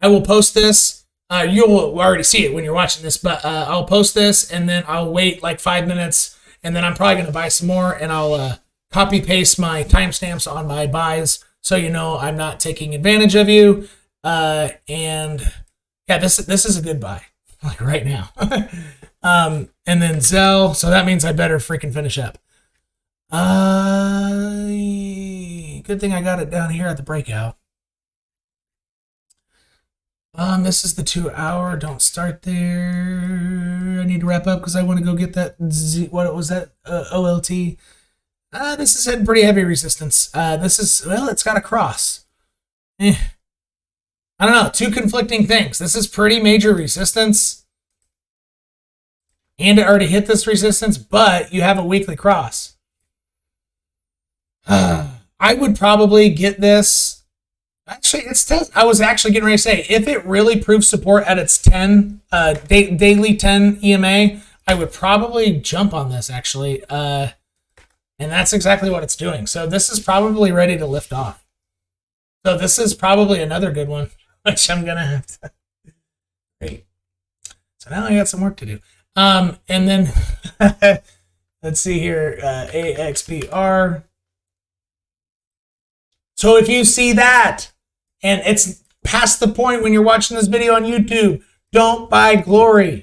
will post this. You'll already see it when you're watching this, but I'll post this and then I'll wait like 5 minutes, and then I'm probably gonna buy some more, and I'll copy paste my timestamps on my buys so you know I'm not taking advantage of you. And yeah, this is a good buy, like right now. And then Zell, so that means I better freaking finish up. Good thing I got it down here at the breakout. This is the 2 hour. Don't start there. I need to wrap up because I want to go get that what was that OLT. This is hitting pretty heavy resistance. This is, well, it's got a cross. I don't know, two conflicting things. This is pretty major resistance, and it already hit this resistance, but you have a weekly cross. I would probably get this. Actually, I was actually getting ready to say, if it really proves support at its 10, daily 10 EMA, I would probably jump on this, actually. And that's exactly what it's doing. So this is probably ready to lift off. So this is probably another good one, which I'm going to have to. Great. So now I got some work to do. And then let's see here, AXPR. So if you see that, and it's past the point when you're watching this video on YouTube, don't buy glory.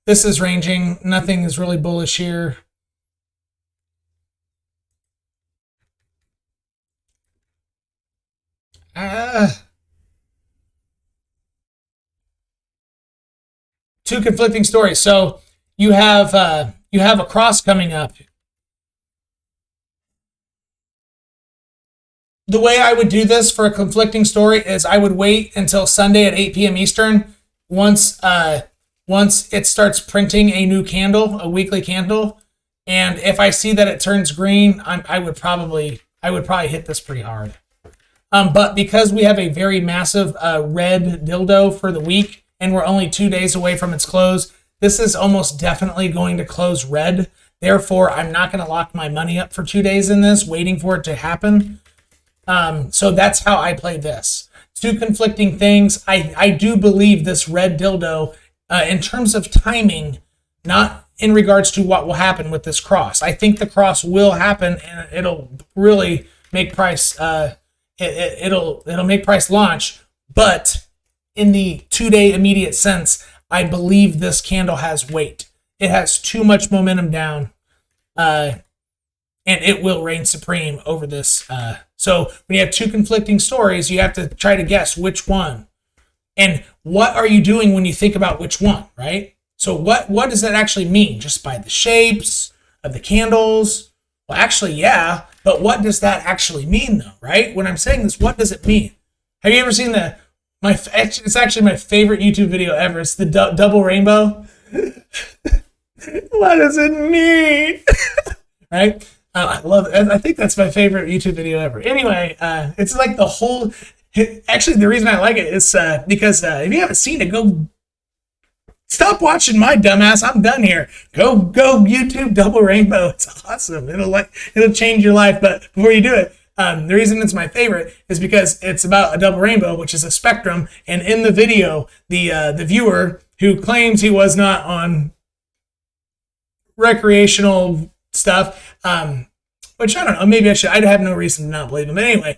This is ranging. Nothing is really bullish here. Two conflicting stories. So you have a cross coming up. The way I would do this for a conflicting story is I would wait until Sunday at 8 p.m. Eastern. Once it starts printing a new candle, a weekly candle, and if I see that it turns green, I would probably hit this pretty hard. But because we have a very massive red dildo for the week, and we're only 2 days away from its close, this is almost definitely going to close red. Therefore, I'm not going to lock my money up for 2 days in this, waiting for it to happen. So that's how I play this. Two conflicting things. I do believe this red dildo, in terms of timing, not in regards to what will happen with this cross. I think the cross will happen, and it'll really make price. It'll make price launch. But in the 2 day immediate sense, I believe this candle has weight. It has too much momentum down, and it will reign supreme over this. So when you have two conflicting stories, you have to try to guess which one. And what are you doing when you think about which one, right? So what does that actually mean? Just by the shapes of the candles? Well, actually, yeah. But what does that actually mean, though, right? When I'm saying this, what does it mean? Have you ever seen it's actually my favorite YouTube video ever. It's the double rainbow. What does it mean? Right? I love it. I think that's my favorite YouTube video ever. Anyway, it's like the whole... Actually, the reason I like it is because if you haven't seen it, go Stop watching my dumbass. I'm done here. Go YouTube double rainbow. It's awesome. It'll change your life. But before you do it, the reason it's my favorite is because it's about a double rainbow, which is a spectrum. And in the video, the viewer who claims he was not on recreational stuff, which I don't know, maybe I'd have no reason to not believe him. But anyway,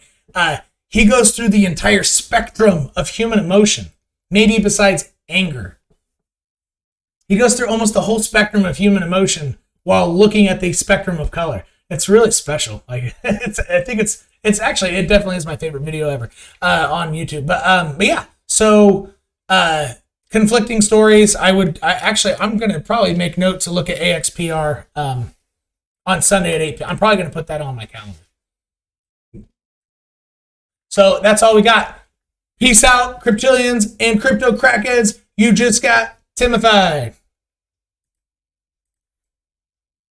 he goes through the entire spectrum of human emotion, maybe besides anger. He goes through almost the whole spectrum of human emotion while looking at the spectrum of color. It's really special. Like, I think it's actually, it definitely is my favorite video ever on YouTube. But yeah, so conflicting stories. I'm gonna probably make note to look at AXPR on Sunday at 8 p.m. I'm probably gonna put that on my calendar. So that's all we got. Peace out, cryptillions and crypto crackheads. You just got Timified.